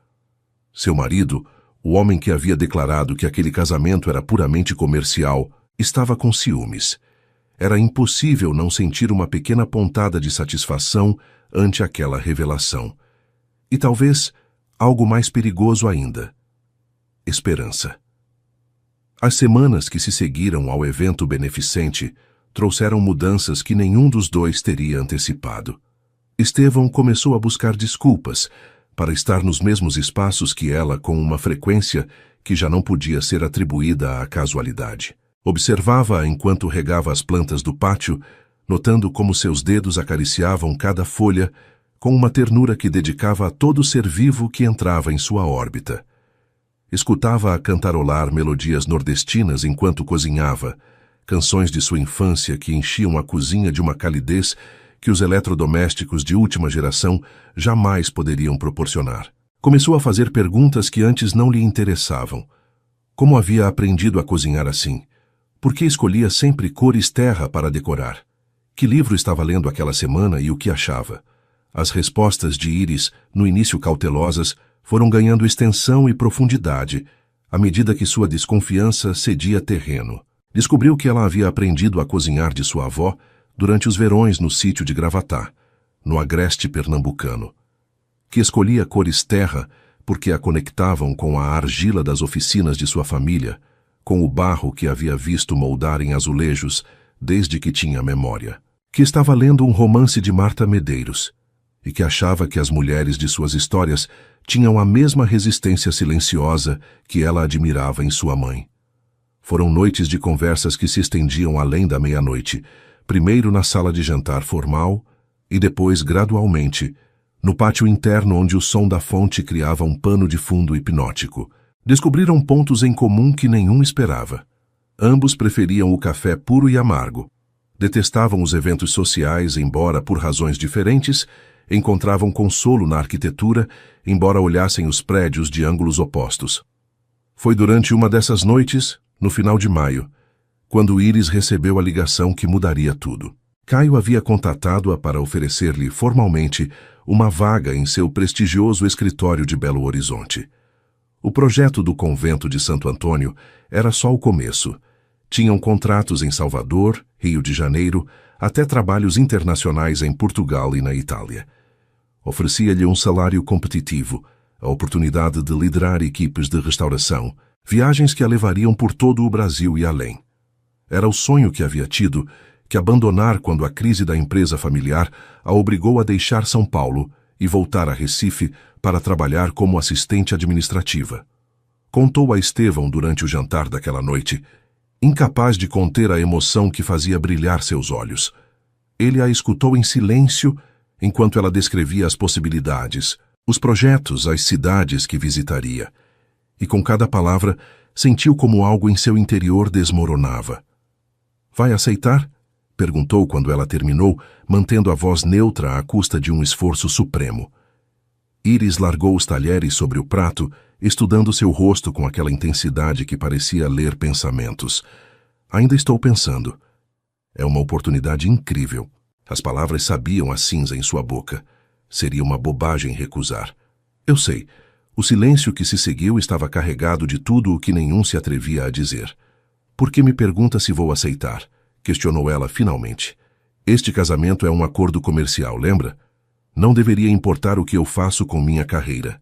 Seu marido, o homem que havia declarado que aquele casamento era puramente comercial, estava com ciúmes. Era impossível não sentir uma pequena pontada de satisfação ante aquela revelação. E talvez algo mais perigoso ainda: esperança. As semanas que se seguiram ao evento beneficente trouxeram mudanças que nenhum dos dois teria antecipado. Estevão começou a buscar desculpas para estar nos mesmos espaços que ela com uma frequência que já não podia ser atribuída à casualidade. Observava-a enquanto regava as plantas do pátio, notando como seus dedos acariciavam cada folha com uma ternura que dedicava a todo ser vivo que entrava em sua órbita. Escutava-a cantarolar melodias nordestinas enquanto cozinhava, canções de sua infância que enchiam a cozinha de uma calidez que os eletrodomésticos de última geração jamais poderiam proporcionar. Começou a fazer perguntas que antes não lhe interessavam. Como havia aprendido a cozinhar assim? Por que escolhia sempre cores terra para decorar? Que livro estava lendo aquela semana e o que achava? As respostas de Íris, no início cautelosas, foram ganhando extensão e profundidade, à medida que sua desconfiança cedia terreno. Descobriu que ela havia aprendido a cozinhar de sua avó durante os verões no sítio de Gravatá, no agreste pernambucano. Que escolhia cores terra porque a conectavam com a argila das oficinas de sua família, com o barro que havia visto moldar em azulejos desde que tinha memória. Que estava lendo um romance de Marta Medeiros e que achava que as mulheres de suas histórias tinham a mesma resistência silenciosa que ela admirava em sua mãe. Foram noites de conversas que se estendiam além da meia-noite, primeiro na sala de jantar formal e depois, gradualmente, no pátio interno onde o som da fonte criava um pano de fundo hipnótico. Descobriram pontos em comum que nenhum esperava. Ambos preferiam o café puro e amargo. Detestavam os eventos sociais, embora por razões diferentes, encontravam consolo na arquitetura, embora olhassem os prédios de ângulos opostos. Foi durante uma dessas noites, no final de maio, quando Íris recebeu a ligação que mudaria tudo. Caio havia contatado-a para oferecer-lhe formalmente uma vaga em seu prestigioso escritório de Belo Horizonte. O projeto do convento de Santo Antônio era só o começo, Tinham contratos em Salvador, Rio de Janeiro, até trabalhos internacionais em Portugal e na Itália. Oferecia-lhe um salário competitivo, a oportunidade de liderar equipes de restauração, viagens que a levariam por todo o Brasil e além. Era o sonho que havia tido, que abandonar quando a crise da empresa familiar a obrigou a deixar São Paulo e voltar a Recife para trabalhar como assistente administrativa. Contou a Estevão durante o jantar daquela noite, incapaz de conter a emoção que fazia brilhar seus olhos. Ele a escutou em silêncio enquanto ela descrevia as possibilidades, os projetos, as cidades que visitaria. E com cada palavra, sentiu como algo em seu interior desmoronava. "Vai aceitar?" perguntou quando ela terminou, mantendo a voz neutra à custa de um esforço supremo. Íris largou os talheres sobre o prato, estudando seu rosto com aquela intensidade que parecia ler pensamentos. "Ainda estou pensando. É uma oportunidade incrível." As palavras sabiam a cinza em sua boca. Seria uma bobagem recusar. "Eu sei." O silêncio que se seguiu estava carregado de tudo o que nenhum se atrevia a dizer. "Por que me pergunta se vou aceitar?" questionou ela finalmente. "Este casamento é um acordo comercial, lembra? Não deveria importar o que eu faço com minha carreira."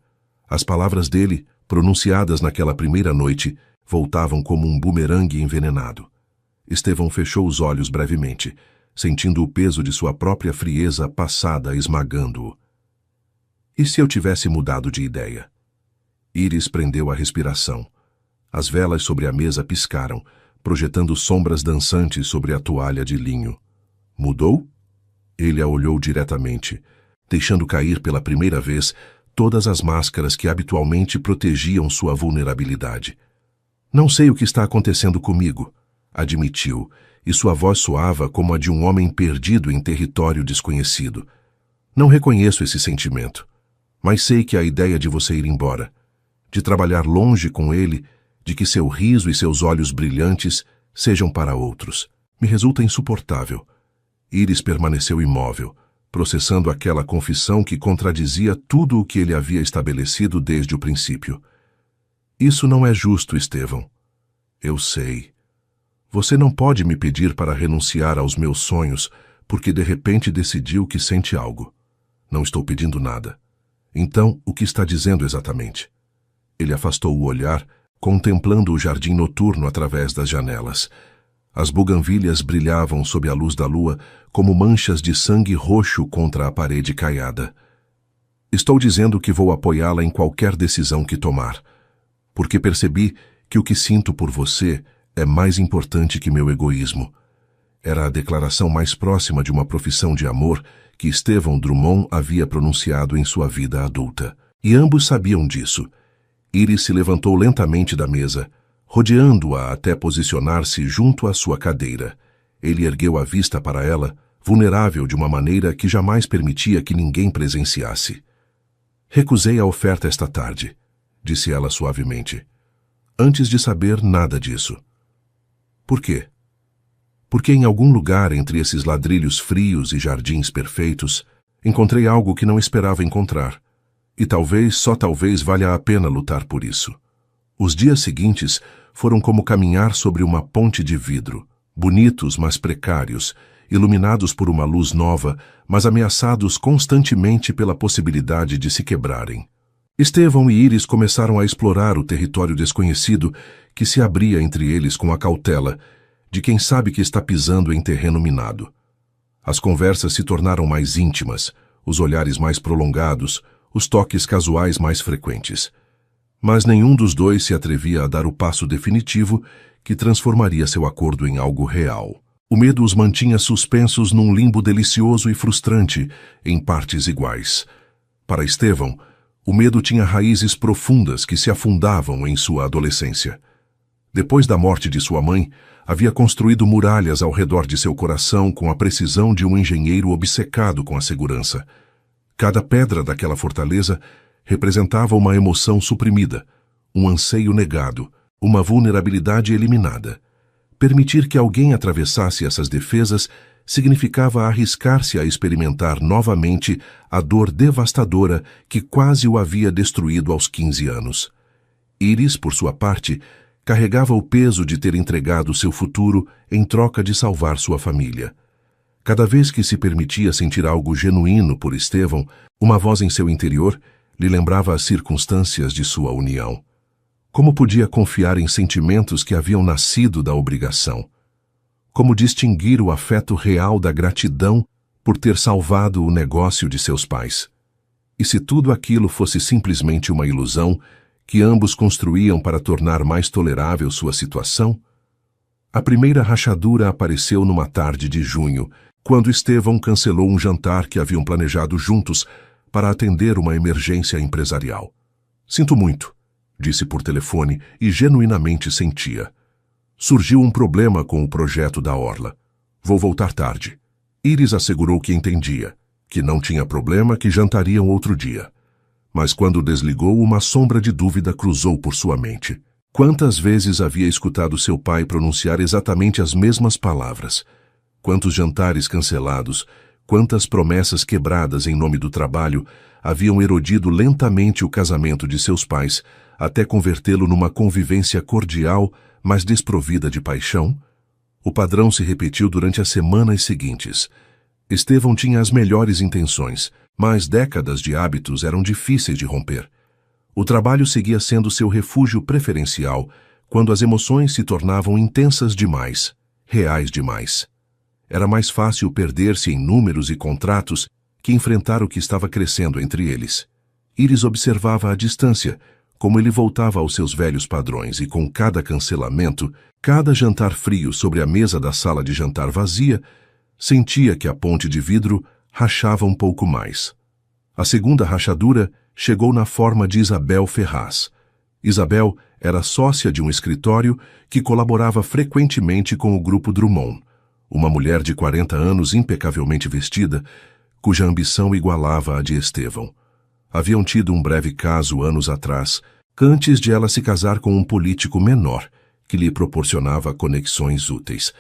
As palavras dele, pronunciadas naquela primeira noite, voltavam como um bumerangue envenenado. Estevão fechou os olhos brevemente, sentindo o peso de sua própria frieza passada esmagando-o. E se eu tivesse mudado de ideia? Íris prendeu a respiração. As velas sobre a mesa piscaram, projetando sombras dançantes sobre a toalha de linho. Mudou? Ele a olhou diretamente, deixando cair pela primeira vez todas as máscaras que habitualmente protegiam sua vulnerabilidade. "Não sei o que está acontecendo comigo", admitiu, e sua voz soava como a de um homem perdido em território desconhecido. "Não reconheço esse sentimento, mas sei que a ideia de você ir embora, de trabalhar longe com ele, de que seu riso e seus olhos brilhantes sejam para outros, me resulta insuportável." Íris permaneceu imóvel, processando aquela confissão que contradizia tudo o que ele havia estabelecido desde o princípio. "Isso não é justo, Estevão." "Eu sei. Você não pode me pedir para renunciar aos meus sonhos porque de repente decidiu que sente algo. Não estou pedindo nada. Então, o que está dizendo exatamente?" Ele afastou o olhar, contemplando o jardim noturno através das janelas. As buganvílias brilhavam sob a luz da lua como manchas de sangue roxo contra a parede caiada. "Estou dizendo que vou apoiá-la em qualquer decisão que tomar, porque percebi que o que sinto por você é mais importante que meu egoísmo." Era a declaração mais próxima de uma profissão de amor que Estevão Drummond havia pronunciado em sua vida adulta. E ambos sabiam disso. Íris se levantou lentamente da mesa, rodeando-a até posicionar-se junto à sua cadeira. Ele ergueu a vista para ela, vulnerável de uma maneira que jamais permitia que ninguém presenciasse. "Recusei a oferta esta tarde", disse ela suavemente, "antes de saber nada disso." "Por quê?" "Porque em algum lugar entre esses ladrilhos frios e jardins perfeitos, encontrei algo que não esperava encontrar. E talvez, só talvez, valha a pena lutar por isso." Os dias seguintes foram como caminhar sobre uma ponte de vidro, bonitos, mas precários, iluminados por uma luz nova, mas ameaçados constantemente pela possibilidade de se quebrarem. Estevão e Íris começaram a explorar o território desconhecido que se abria entre eles com a cautela de quem sabe que está pisando em terreno minado. As conversas se tornaram mais íntimas, os olhares mais prolongados, os toques casuais mais frequentes. Mas nenhum dos dois se atrevia a dar o passo definitivo que transformaria seu acordo em algo real. O medo os mantinha suspensos num limbo delicioso e frustrante, em partes iguais. Para Estevão, o medo tinha raízes profundas que se afundavam em sua adolescência. Depois da morte de sua mãe, havia construído muralhas ao redor de seu coração com a precisão de um engenheiro obcecado com a segurança. Cada pedra daquela fortaleza representava uma emoção suprimida, um anseio negado, uma vulnerabilidade eliminada. Permitir que alguém atravessasse essas defesas significava arriscar-se a experimentar novamente a dor devastadora que quase o havia destruído aos 15 anos. Íris, por sua parte, Carregava o peso de ter entregado seu futuro em troca de salvar sua família. Cada vez que se permitia sentir algo genuíno por Estevão, uma voz em seu interior lhe lembrava as circunstâncias de sua união. Como podia confiar em sentimentos que haviam nascido da obrigação? Como distinguir o afeto real da gratidão por ter salvado o negócio de seus pais? E se tudo aquilo fosse simplesmente uma ilusão que ambos construíam para tornar mais tolerável sua situação? A primeira rachadura apareceu numa tarde de junho, quando Estevão cancelou um jantar que haviam planejado juntos para atender uma emergência empresarial. Sinto muito, disse por telefone e genuinamente sentia. Surgiu um problema com o projeto da orla. Vou voltar tarde. Iris assegurou que entendia, que não tinha problema, que jantariam outro dia. Mas quando desligou, uma sombra de dúvida cruzou por sua mente. Quantas vezes havia escutado seu pai pronunciar exatamente as mesmas palavras? Quantos jantares cancelados, quantas promessas quebradas em nome do trabalho haviam erodido lentamente o casamento de seus pais, até convertê-lo numa convivência cordial, mas desprovida de paixão? O padrão se repetiu durante as semanas seguintes. Estevão tinha as melhores intenções, mas décadas de hábitos eram difíceis de romper. O trabalho seguia sendo seu refúgio preferencial quando as emoções se tornavam intensas demais, reais demais. Era mais fácil perder-se em números e contratos que enfrentar o que estava crescendo entre eles. Iris observava à distância como ele voltava aos seus velhos padrões e com cada cancelamento, cada jantar frio sobre a mesa da sala de jantar vazia, sentia que a ponte de vidro rachava um pouco mais. A segunda rachadura chegou na forma de Isabel Ferraz. Isabel era sócia de um escritório que colaborava frequentemente com o Grupo Drummond, uma mulher de 40 anos impecavelmente vestida, cuja ambição igualava a de Estevão. Haviam tido um breve caso anos atrás, antes de ela se casar com um político menor, que lhe proporcionava conexões úteis.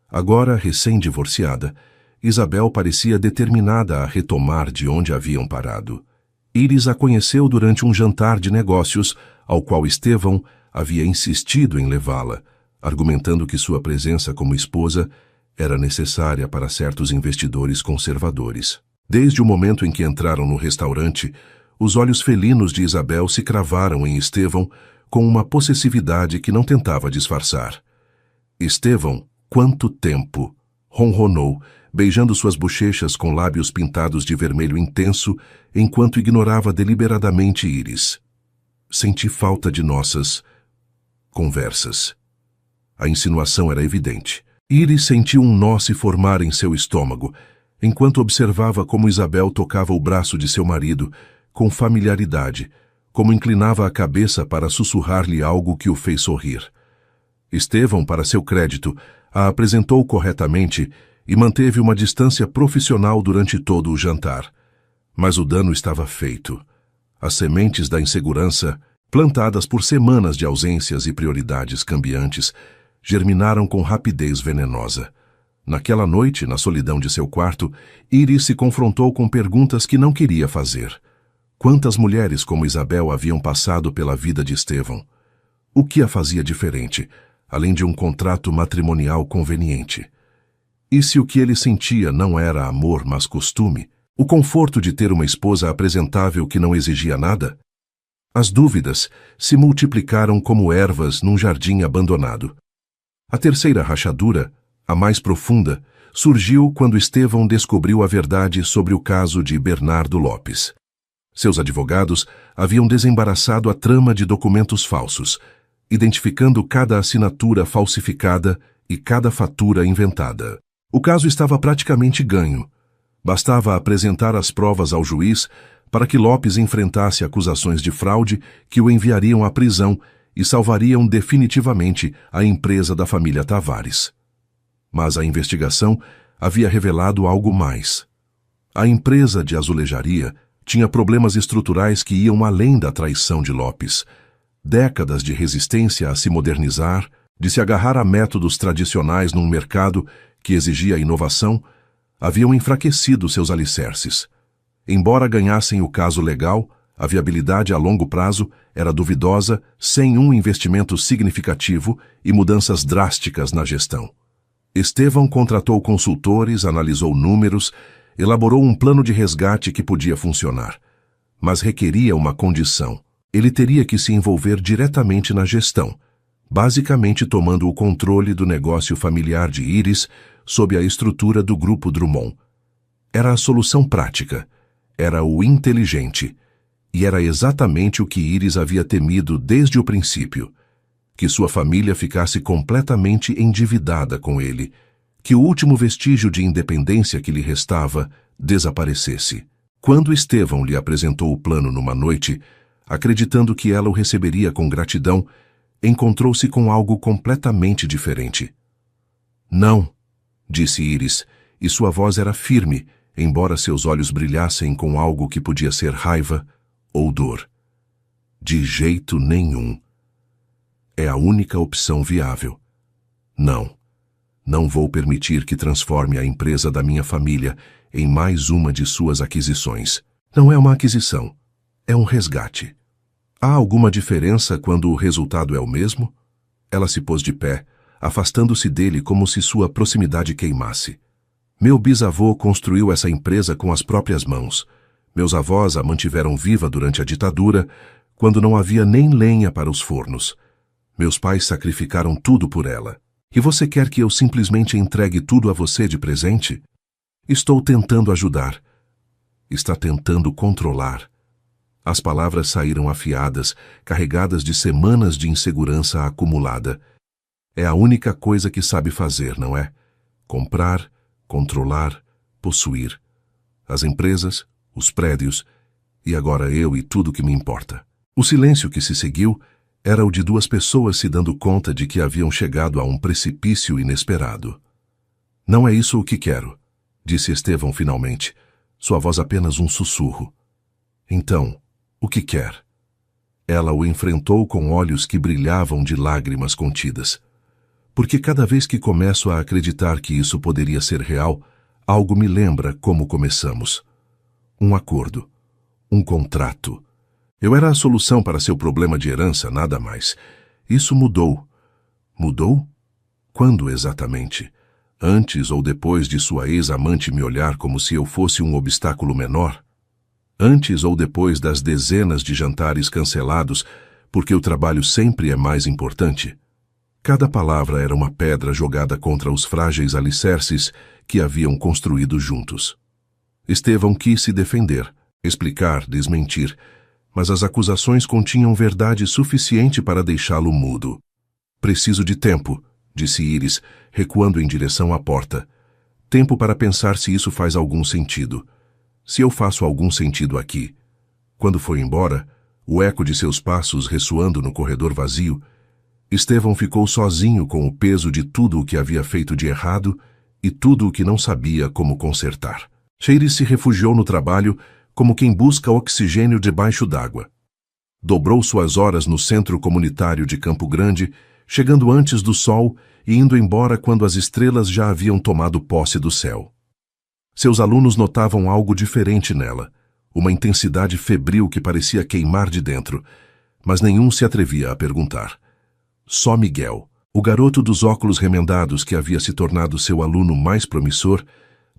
Agora, recém-divorciada, Isabel parecia determinada a retomar de onde haviam parado. Iris a conheceu durante um jantar de negócios, ao qual Estevão havia insistido em levá-la, argumentando que sua presença como esposa era necessária para certos investidores conservadores. Desde o momento em que entraram no restaurante, os olhos felinos de Isabel se cravaram em Estevão com uma possessividade que não tentava disfarçar. Estevão, quanto tempo! Ronronou, beijando suas bochechas com lábios pintados de vermelho intenso, enquanto ignorava deliberadamente Iris. Senti falta de nossas conversas. A insinuação era evidente. Iris sentiu um nó se formar em seu estômago, enquanto observava como Isabel tocava o braço de seu marido, com familiaridade, como inclinava a cabeça para sussurrar-lhe algo que o fez sorrir. Estevão, para seu crédito, a apresentou corretamente e manteve uma distância profissional durante todo o jantar. Mas o dano estava feito. As sementes da insegurança, plantadas por semanas de ausências e prioridades cambiantes, germinaram com rapidez venenosa. Naquela noite, na solidão de seu quarto, Iris se confrontou com perguntas que não queria fazer. Quantas mulheres como Isabel haviam passado pela vida de Estevão? O que a fazia diferente, além de um contrato matrimonial conveniente? E se o que ele sentia não era amor, mas costume? O conforto de ter uma esposa apresentável que não exigia nada? As dúvidas se multiplicaram como ervas num jardim abandonado. A terceira rachadura, a mais profunda, surgiu quando Estevão descobriu a verdade sobre o caso de Bernardo Lopes. Seus advogados haviam desembaraçado a trama de documentos falsos, identificando cada assinatura falsificada e cada fatura inventada. O caso estava praticamente ganho. Bastava apresentar as provas ao juiz para que Lopes enfrentasse acusações de fraude que o enviariam à prisão e salvariam definitivamente a empresa da família Tavares. Mas a investigação havia revelado algo mais. A empresa de azulejaria tinha problemas estruturais que iam além da traição de Lopes. Décadas de resistência a se modernizar, de se agarrar a métodos tradicionais num mercado que exigia inovação, haviam enfraquecido seus alicerces. Embora ganhassem o caso legal, a viabilidade a longo prazo era duvidosa, sem um investimento significativo e mudanças drásticas na gestão. Estevão contratou consultores, analisou números, elaborou um plano de resgate que podia funcionar. Mas requeria uma condição. Ele teria que se envolver diretamente na gestão, basicamente tomando o controle do negócio familiar de Iris sob a estrutura do Grupo Drummond. Era a solução prática, era o inteligente, e era exatamente o que Iris havia temido desde o princípio, que sua família ficasse completamente endividada com ele, que o último vestígio de independência que lhe restava desaparecesse. Quando Estevão lhe apresentou o plano numa noite, acreditando que ela o receberia com gratidão, encontrou-se com algo completamente diferente. Não, disse Iris, e sua voz era firme, embora seus olhos brilhassem com algo que podia ser raiva ou dor. De jeito nenhum. É a única opção viável. Não. Não vou permitir que transforme a empresa da minha família em mais uma de suas aquisições. Não é uma aquisição. É um resgate. Há alguma diferença quando o resultado é o mesmo? Ela se pôs de pé, afastando-se dele como se sua proximidade queimasse. Meu bisavô construiu essa empresa com as próprias mãos. Meus avós a mantiveram viva durante a ditadura, quando não havia nem lenha para os fornos. Meus pais sacrificaram tudo por ela. E você quer que eu simplesmente entregue tudo a você de presente? Estou tentando ajudar. Está tentando controlar. As palavras saíram afiadas, carregadas de semanas de insegurança acumulada. É a única coisa que sabe fazer, não é? Comprar, controlar, possuir. As empresas, os prédios, e agora eu e tudo que me importa. O silêncio que se seguiu era o de duas pessoas se dando conta de que haviam chegado a um precipício inesperado. Não é isso o que quero, disse Estevão finalmente, sua voz apenas um sussurro. Então, o que quer? Ela o enfrentou com olhos que brilhavam de lágrimas contidas. Porque cada vez que começo a acreditar que isso poderia ser real, algo me lembra como começamos. Um acordo. Um contrato. Eu era a solução para seu problema de herança, nada mais. Isso mudou. Mudou? Quando exatamente? Antes ou depois de sua ex-amante me olhar como se eu fosse um obstáculo menor? Antes ou depois das dezenas de jantares cancelados, porque o trabalho sempre é mais importante? Cada palavra era uma pedra jogada contra os frágeis alicerces que haviam construído juntos. Estevão quis se defender, explicar, desmentir, mas as acusações continham verdade suficiente para deixá-lo mudo. Preciso de tempo, disse Iris, recuando em direção à porta. Tempo para pensar se isso faz algum sentido. Se eu faço algum sentido aqui. Quando foi embora, o eco de seus passos ressoando no corredor vazio, Estevão ficou sozinho com o peso de tudo o que havia feito de errado e tudo o que não sabia como consertar. Iris se refugiou no trabalho como quem busca oxigênio debaixo d'água. Dobrou suas horas no centro comunitário de Campo Grande, chegando antes do sol e indo embora quando as estrelas já haviam tomado posse do céu. Seus alunos notavam algo diferente nela, uma intensidade febril que parecia queimar de dentro, mas nenhum se atrevia a perguntar. Só Miguel, o garoto dos óculos remendados que havia se tornado seu aluno mais promissor,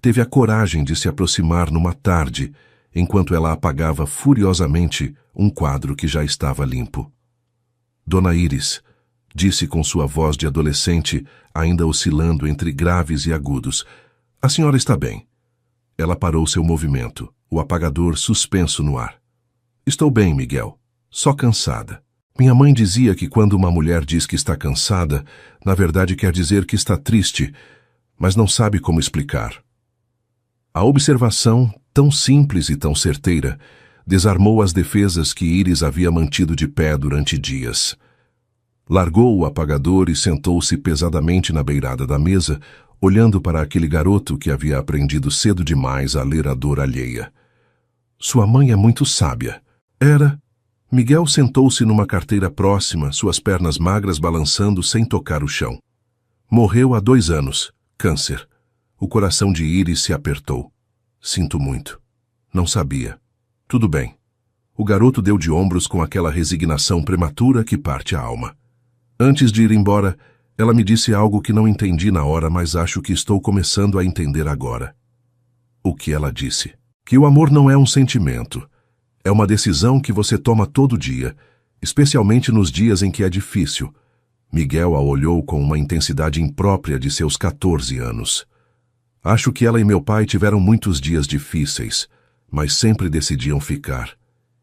teve a coragem de se aproximar numa tarde, enquanto ela apagava furiosamente um quadro que já estava limpo. Dona Iris, disse com sua voz de adolescente, ainda oscilando entre graves e agudos, a senhora está bem. Ela parou seu movimento, o apagador suspenso no ar. Estou bem, Miguel, só cansada. Minha mãe dizia que quando uma mulher diz que está cansada, na verdade quer dizer que está triste, mas não sabe como explicar. A observação, tão simples e tão certeira, desarmou as defesas que Iris havia mantido de pé durante dias. Largou o apagador e sentou-se pesadamente na beirada da mesa, olhando para aquele garoto que havia aprendido cedo demais a ler a dor alheia. Sua mãe é muito sábia. Era. Miguel sentou-se numa carteira próxima, suas pernas magras balançando sem tocar o chão. Morreu há 2 anos. Câncer. O coração de Iris se apertou. Sinto muito. Não sabia. Tudo bem. O garoto deu de ombros com aquela resignação prematura que parte a alma. Antes de ir embora, ela me disse algo que não entendi na hora, mas acho que estou começando a entender agora. O que ela disse? Que o amor não é um sentimento. É uma decisão que você toma todo dia, especialmente nos dias em que é difícil. Miguel a olhou com uma intensidade imprópria de seus 14 anos. Acho que ela e meu pai tiveram muitos dias difíceis, mas sempre decidiam ficar.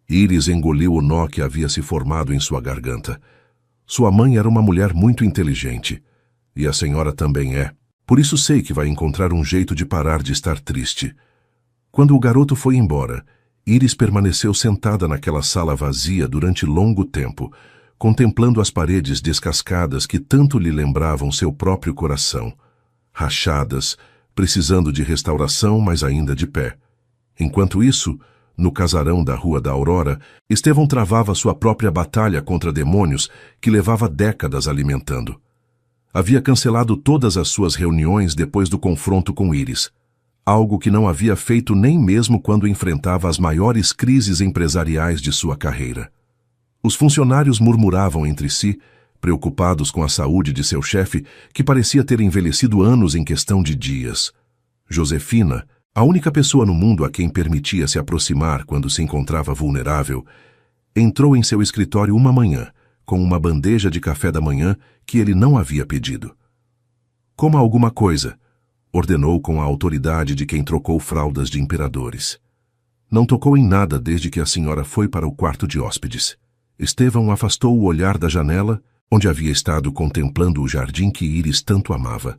Iris engoliu o nó que havia se formado em sua garganta. Sua mãe era uma mulher muito inteligente, e a senhora também é. Por isso sei que vai encontrar um jeito de parar de estar triste. Quando o garoto foi embora, Iris permaneceu sentada naquela sala vazia durante longo tempo, contemplando as paredes descascadas que tanto lhe lembravam seu próprio coração, rachadas, precisando de restauração, mas ainda de pé. Enquanto isso, no casarão da Rua da Aurora, Estevão travava sua própria batalha contra demônios que levava décadas alimentando. Havia cancelado todas as suas reuniões depois do confronto com Iris, algo que não havia feito nem mesmo quando enfrentava as maiores crises empresariais de sua carreira. Os funcionários murmuravam entre si, preocupados com a saúde de seu chefe, que parecia ter envelhecido anos em questão de dias. Josefina, a única pessoa no mundo a quem permitia se aproximar quando se encontrava vulnerável, entrou em seu escritório uma manhã, com uma bandeja de café da manhã que ele não havia pedido. Coma alguma coisa, ordenou com a autoridade de quem trocou fraldas de imperadores. Não tocou em nada desde que a senhora foi para o quarto de hóspedes. Estevão afastou o olhar da janela, onde havia estado contemplando o jardim que Iris tanto amava.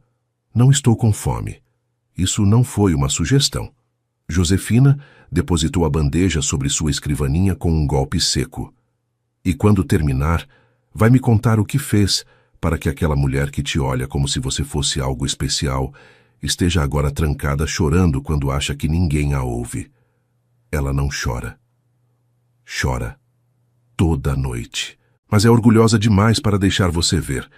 Não estou com fome. Isso não foi uma sugestão. Josefina depositou a bandeja sobre sua escrivaninha com um golpe seco. E quando terminar, vai me contar o que fez para que aquela mulher que te olha como se você fosse algo especial esteja agora trancada chorando quando acha que ninguém a ouve. Ela não chora. Chora toda noite. Mas é orgulhosa demais para deixar você ver.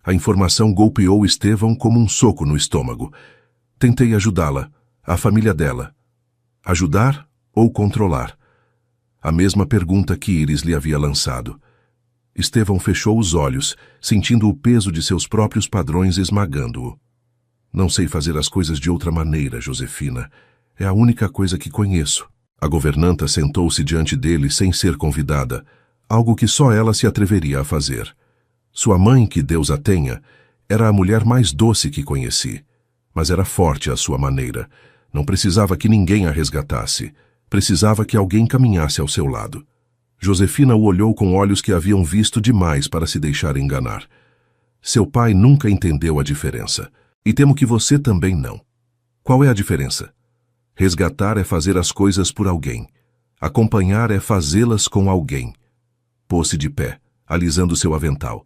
A informação golpeou Estevão como um soco no estômago. Tentei ajudá-la, a família dela. Ajudar ou controlar? A mesma pergunta que Iris lhe havia lançado. Estevão fechou os olhos, sentindo o peso de seus próprios padrões esmagando-o. Não sei fazer as coisas de outra maneira, Josefina. É a única coisa que conheço. A governanta sentou-se diante dele sem ser convidada, algo que só ela se atreveria a fazer. Sua mãe, que Deus a tenha, era a mulher mais doce que conheci, mas era forte à sua maneira. Não precisava que ninguém a resgatasse. Precisava que alguém caminhasse ao seu lado. Josefina o olhou com olhos que haviam visto demais para se deixar enganar. Seu pai nunca entendeu a diferença, e temo que você também não. Qual é a diferença? Resgatar é fazer as coisas por alguém. Acompanhar é fazê-las com alguém. Pôs-se de pé, alisando seu avental.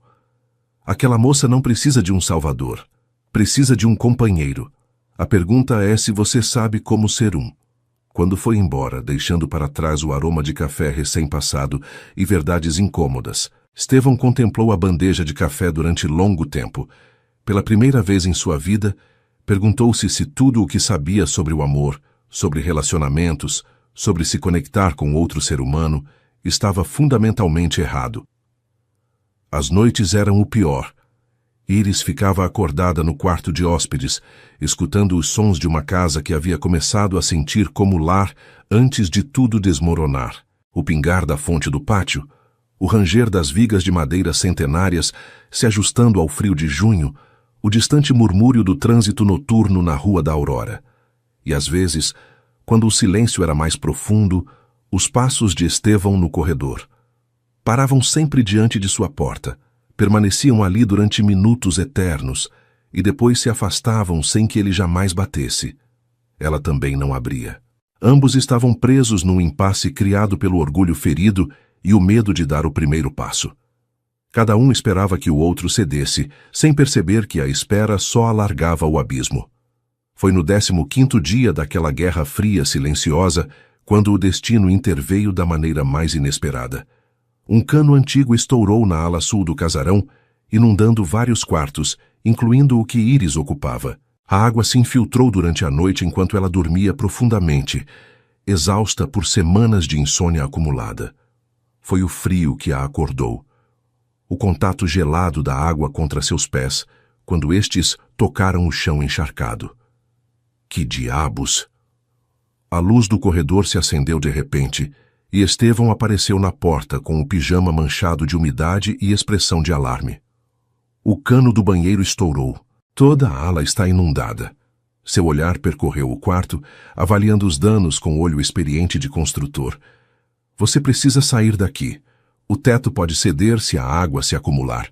Aquela moça não precisa de um salvador. Precisa de um companheiro. A pergunta é se você sabe como ser um. Quando foi embora, deixando para trás o aroma de café recém-passado e verdades incômodas, Estevão contemplou a bandeja de café durante longo tempo. Pela primeira vez em sua vida, perguntou-se se tudo o que sabia sobre o amor, sobre relacionamentos, sobre se conectar com outro ser humano, estava fundamentalmente errado. As noites eram o pior. Iris ficava acordada no quarto de hóspedes, escutando os sons de uma casa que havia começado a sentir como lar antes de tudo desmoronar. O pingar da fonte do pátio, o ranger das vigas de madeira centenárias se ajustando ao frio de junho, o distante murmúrio do trânsito noturno na Rua da Aurora. E às vezes, quando o silêncio era mais profundo, os passos de Estevão no corredor. Paravam sempre diante de sua porta, permaneciam ali durante minutos eternos e depois se afastavam sem que ele jamais batesse. Ela também não abria. Ambos estavam presos num impasse criado pelo orgulho ferido e o medo de dar o primeiro passo. Cada um esperava que o outro cedesse, sem perceber que a espera só alargava o abismo. Foi no 15º dia daquela guerra fria silenciosa quando o destino interveio da maneira mais inesperada. Um cano antigo estourou na ala sul do casarão, inundando vários quartos, incluindo o que Iris ocupava. A água se infiltrou durante a noite enquanto ela dormia profundamente, exausta por semanas de insônia acumulada. Foi o frio que a acordou. O contato gelado da água contra seus pés, quando estes tocaram o chão encharcado. Que diabos! A luz do corredor se acendeu de repente, e Estevão apareceu na porta com o pijama manchado de umidade e expressão de alarme. O cano do banheiro estourou. Toda a ala está inundada. Seu olhar percorreu o quarto, avaliando os danos com o olho experiente de construtor. Você precisa sair daqui. O teto pode ceder se a água se acumular.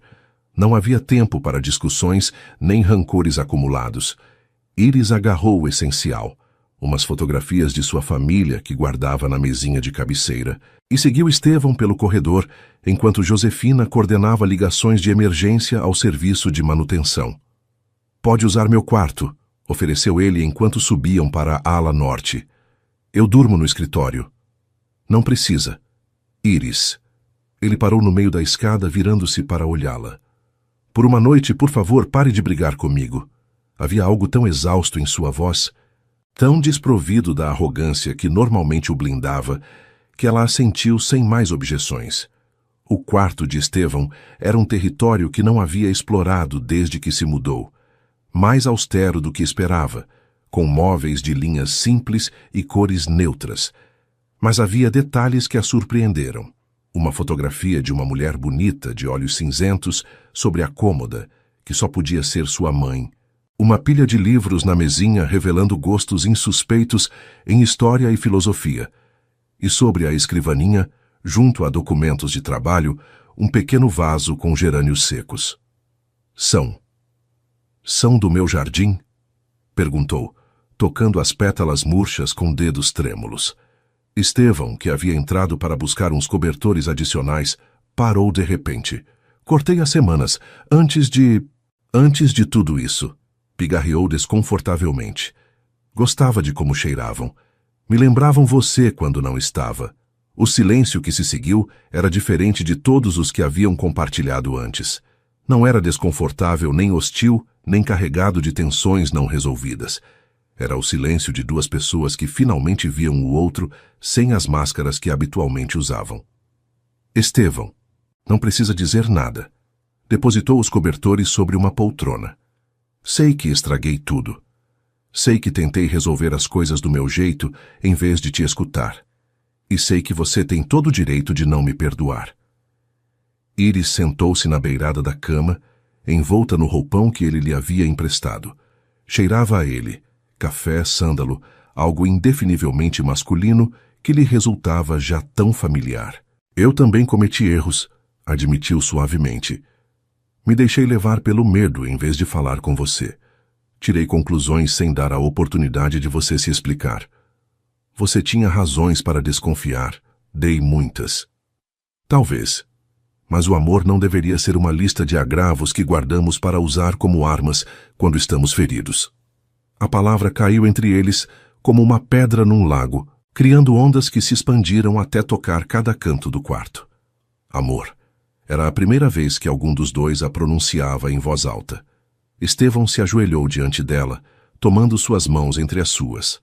Não havia tempo para discussões nem rancores acumulados. Iris agarrou o essencial, umas fotografias de sua família que guardava na mesinha de cabeceira, e seguiu Estevão pelo corredor, enquanto Josefina coordenava ligações de emergência ao serviço de manutenção. Pode usar meu quarto, ofereceu ele enquanto subiam para a ala norte. Eu durmo no escritório. Não precisa. Iris. Ele parou no meio da escada, virando-se para olhá-la. Por uma noite, por favor, pare de brigar comigo. Havia algo tão exausto em sua voz, tão desprovido da arrogância que normalmente o blindava, que ela assentiu sem mais objeções. O quarto de Estevão era um território que não havia explorado desde que se mudou. Mais austero do que esperava, com móveis de linhas simples e cores neutras. Mas havia detalhes que a surpreenderam. Uma fotografia de uma mulher bonita, de olhos cinzentos, sobre a cômoda, que só podia ser sua mãe. Uma pilha de livros na mesinha revelando gostos insuspeitos em história e filosofia. E sobre a escrivaninha, junto a documentos de trabalho, um pequeno vaso com gerânios secos. São do meu jardim? Perguntou, tocando as pétalas murchas com dedos trêmulos. Estevão, que havia entrado para buscar uns cobertores adicionais, parou de repente. Cortei há semanas, antes de tudo isso. Pigarreou desconfortavelmente. Gostava de como cheiravam. Me lembravam você quando não estava. O silêncio que se seguiu era diferente de todos os que haviam compartilhado antes. Não era desconfortável, nem hostil, nem carregado de tensões não resolvidas. Era o silêncio de duas pessoas que finalmente viam o outro sem as máscaras que habitualmente usavam. Estevão, não precisa dizer nada. Depositou os cobertores sobre uma poltrona. Sei que estraguei tudo. Sei que tentei resolver as coisas do meu jeito em vez de te escutar. E sei que você tem todo o direito de não me perdoar. Iris sentou-se na beirada da cama, envolta no roupão que ele lhe havia emprestado. Cheirava a ele, café, sândalo, algo indefinivelmente masculino que lhe resultava já tão familiar. Eu também cometi erros, admitiu suavemente. Me deixei levar pelo medo em vez de falar com você. Tirei conclusões sem dar a oportunidade de você se explicar. Você tinha razões para desconfiar. Dei muitas. Talvez. Mas o amor não deveria ser uma lista de agravos que guardamos para usar como armas quando estamos feridos. A palavra caiu entre eles como uma pedra num lago, criando ondas que se expandiram até tocar cada canto do quarto. Amor. Era a primeira vez que algum dos dois a pronunciava em voz alta. Estevão se ajoelhou diante dela, tomando suas mãos entre as suas.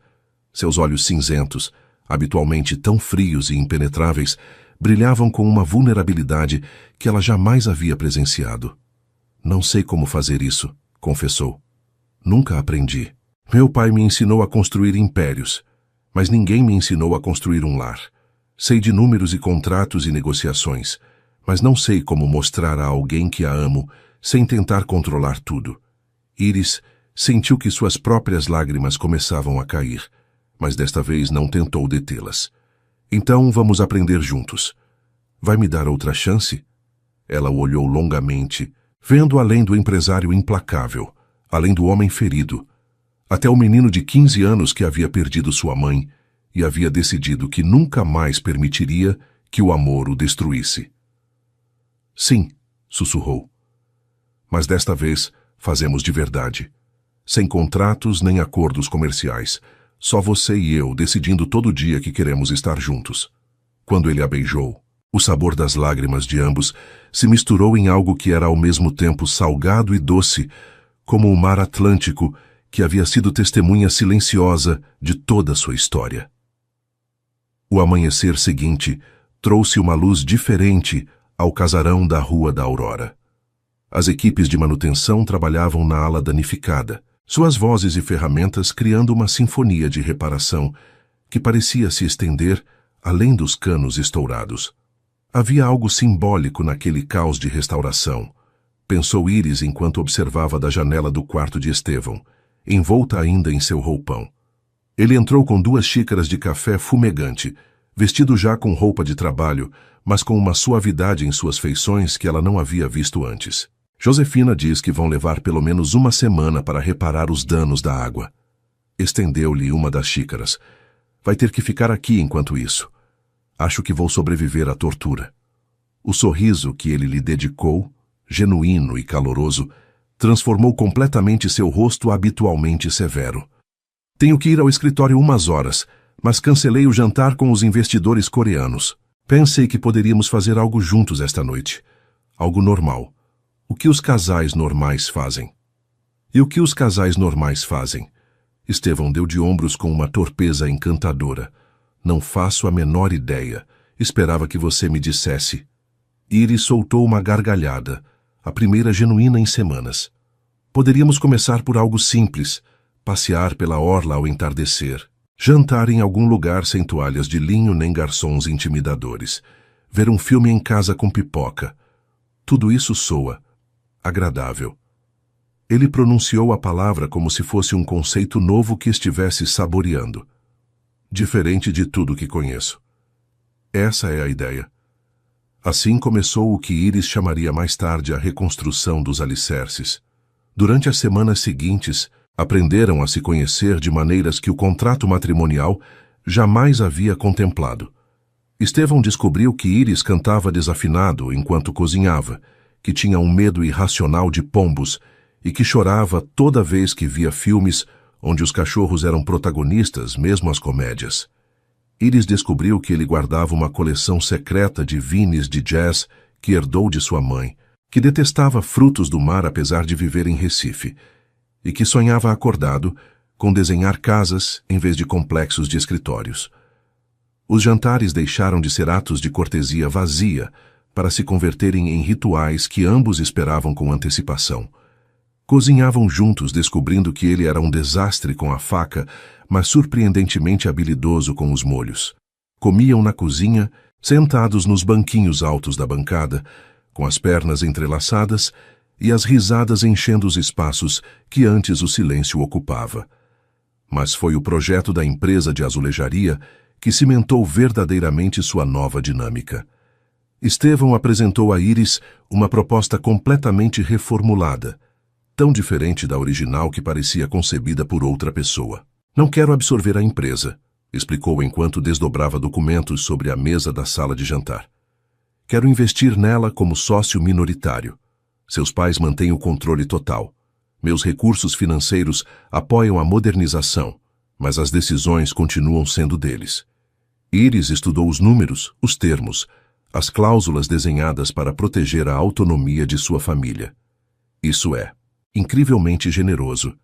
Seus olhos cinzentos, habitualmente tão frios e impenetráveis, brilhavam com uma vulnerabilidade que ela jamais havia presenciado. Não sei como fazer isso, confessou. Nunca aprendi. Meu pai me ensinou a construir impérios, mas ninguém me ensinou a construir um lar. Sei de números e contratos e negociações, mas não sei como mostrar a alguém que a amo sem tentar controlar tudo. Iris sentiu que suas próprias lágrimas começavam a cair, mas desta vez não tentou detê-las. Então vamos aprender juntos. Vai me dar outra chance? Ela o olhou longamente, vendo além do empresário implacável, além do homem ferido, até o menino de 15 anos que havia perdido sua mãe e havia decidido que nunca mais permitiria que o amor o destruísse. Sim, sussurrou. Mas desta vez fazemos de verdade. Sem contratos nem acordos comerciais. Só você e eu decidindo todo dia que queremos estar juntos. Quando ele a beijou, o sabor das lágrimas de ambos se misturou em algo que era ao mesmo tempo salgado e doce, como o mar Atlântico que havia sido testemunha silenciosa de toda sua história. O amanhecer seguinte trouxe uma luz diferente ao casarão da Rua da Aurora. As equipes de manutenção trabalhavam na ala danificada, suas vozes e ferramentas criando uma sinfonia de reparação que parecia se estender além dos canos estourados. Havia algo simbólico naquele caos de restauração, pensou Iris enquanto observava da janela do quarto de Estevão, envolta ainda em seu roupão. Ele entrou com 2 xícaras de café fumegante, vestido já com roupa de trabalho, mas com uma suavidade em suas feições que ela não havia visto antes. Josefina diz que vão levar pelo menos 1 semana para reparar os danos da água. Estendeu-lhe uma das xícaras. Vai ter que ficar aqui enquanto isso. Acho que vou sobreviver à tortura. O sorriso que ele lhe dedicou, genuíno e caloroso, transformou completamente seu rosto habitualmente severo. Tenho que ir ao escritório umas horas, mas cancelei o jantar com os investidores coreanos. Pensei que poderíamos fazer algo juntos esta noite. Algo normal. O que os casais normais fazem? E o que os casais normais fazem? Estevão deu de ombros com uma torpeza encantadora. Não faço a menor ideia. Esperava que você me dissesse. Iris soltou uma gargalhada, a primeira genuína em semanas. Poderíamos começar por algo simples, passear pela orla ao entardecer, jantar em algum lugar sem toalhas de linho nem garçons intimidadores, ver um filme em casa com pipoca. Tudo isso soa agradável. Ele pronunciou a palavra como se fosse um conceito novo que estivesse saboreando. Diferente de tudo que conheço. Essa é a ideia. Assim começou o que Iris chamaria mais tarde a reconstrução dos alicerces. Durante as semanas seguintes, aprenderam a se conhecer de maneiras que o contrato matrimonial jamais havia contemplado. Estevão descobriu que Iris cantava desafinado enquanto cozinhava, que tinha um medo irracional de pombos e que chorava toda vez que via filmes onde os cachorros eram protagonistas, mesmo as comédias. Iris descobriu que ele guardava uma coleção secreta de vines de jazz que herdou de sua mãe, que detestava frutos do mar apesar de viver em Recife, e que sonhava acordado com desenhar casas em vez de complexos de escritórios. Os jantares deixaram de ser atos de cortesia vazia para se converterem em rituais que ambos esperavam com antecipação. Cozinhavam juntos, descobrindo que ele era um desastre com a faca, mas surpreendentemente habilidoso com os molhos. Comiam na cozinha, sentados nos banquinhos altos da bancada, com as pernas entrelaçadas e as risadas enchendo os espaços que antes o silêncio ocupava. Mas foi o projeto da empresa de azulejaria que cimentou verdadeiramente sua nova dinâmica. Estevão apresentou a Iris uma proposta completamente reformulada, tão diferente da original que parecia concebida por outra pessoa. Não quero absorver a empresa, explicou enquanto desdobrava documentos sobre a mesa da sala de jantar. Quero investir nela como sócio minoritário. Seus pais mantêm o controle total. Meus recursos financeiros apoiam a modernização, mas as decisões continuam sendo deles. Iris estudou os números, os termos, as cláusulas desenhadas para proteger a autonomia de sua família. Isso é incrivelmente generoso.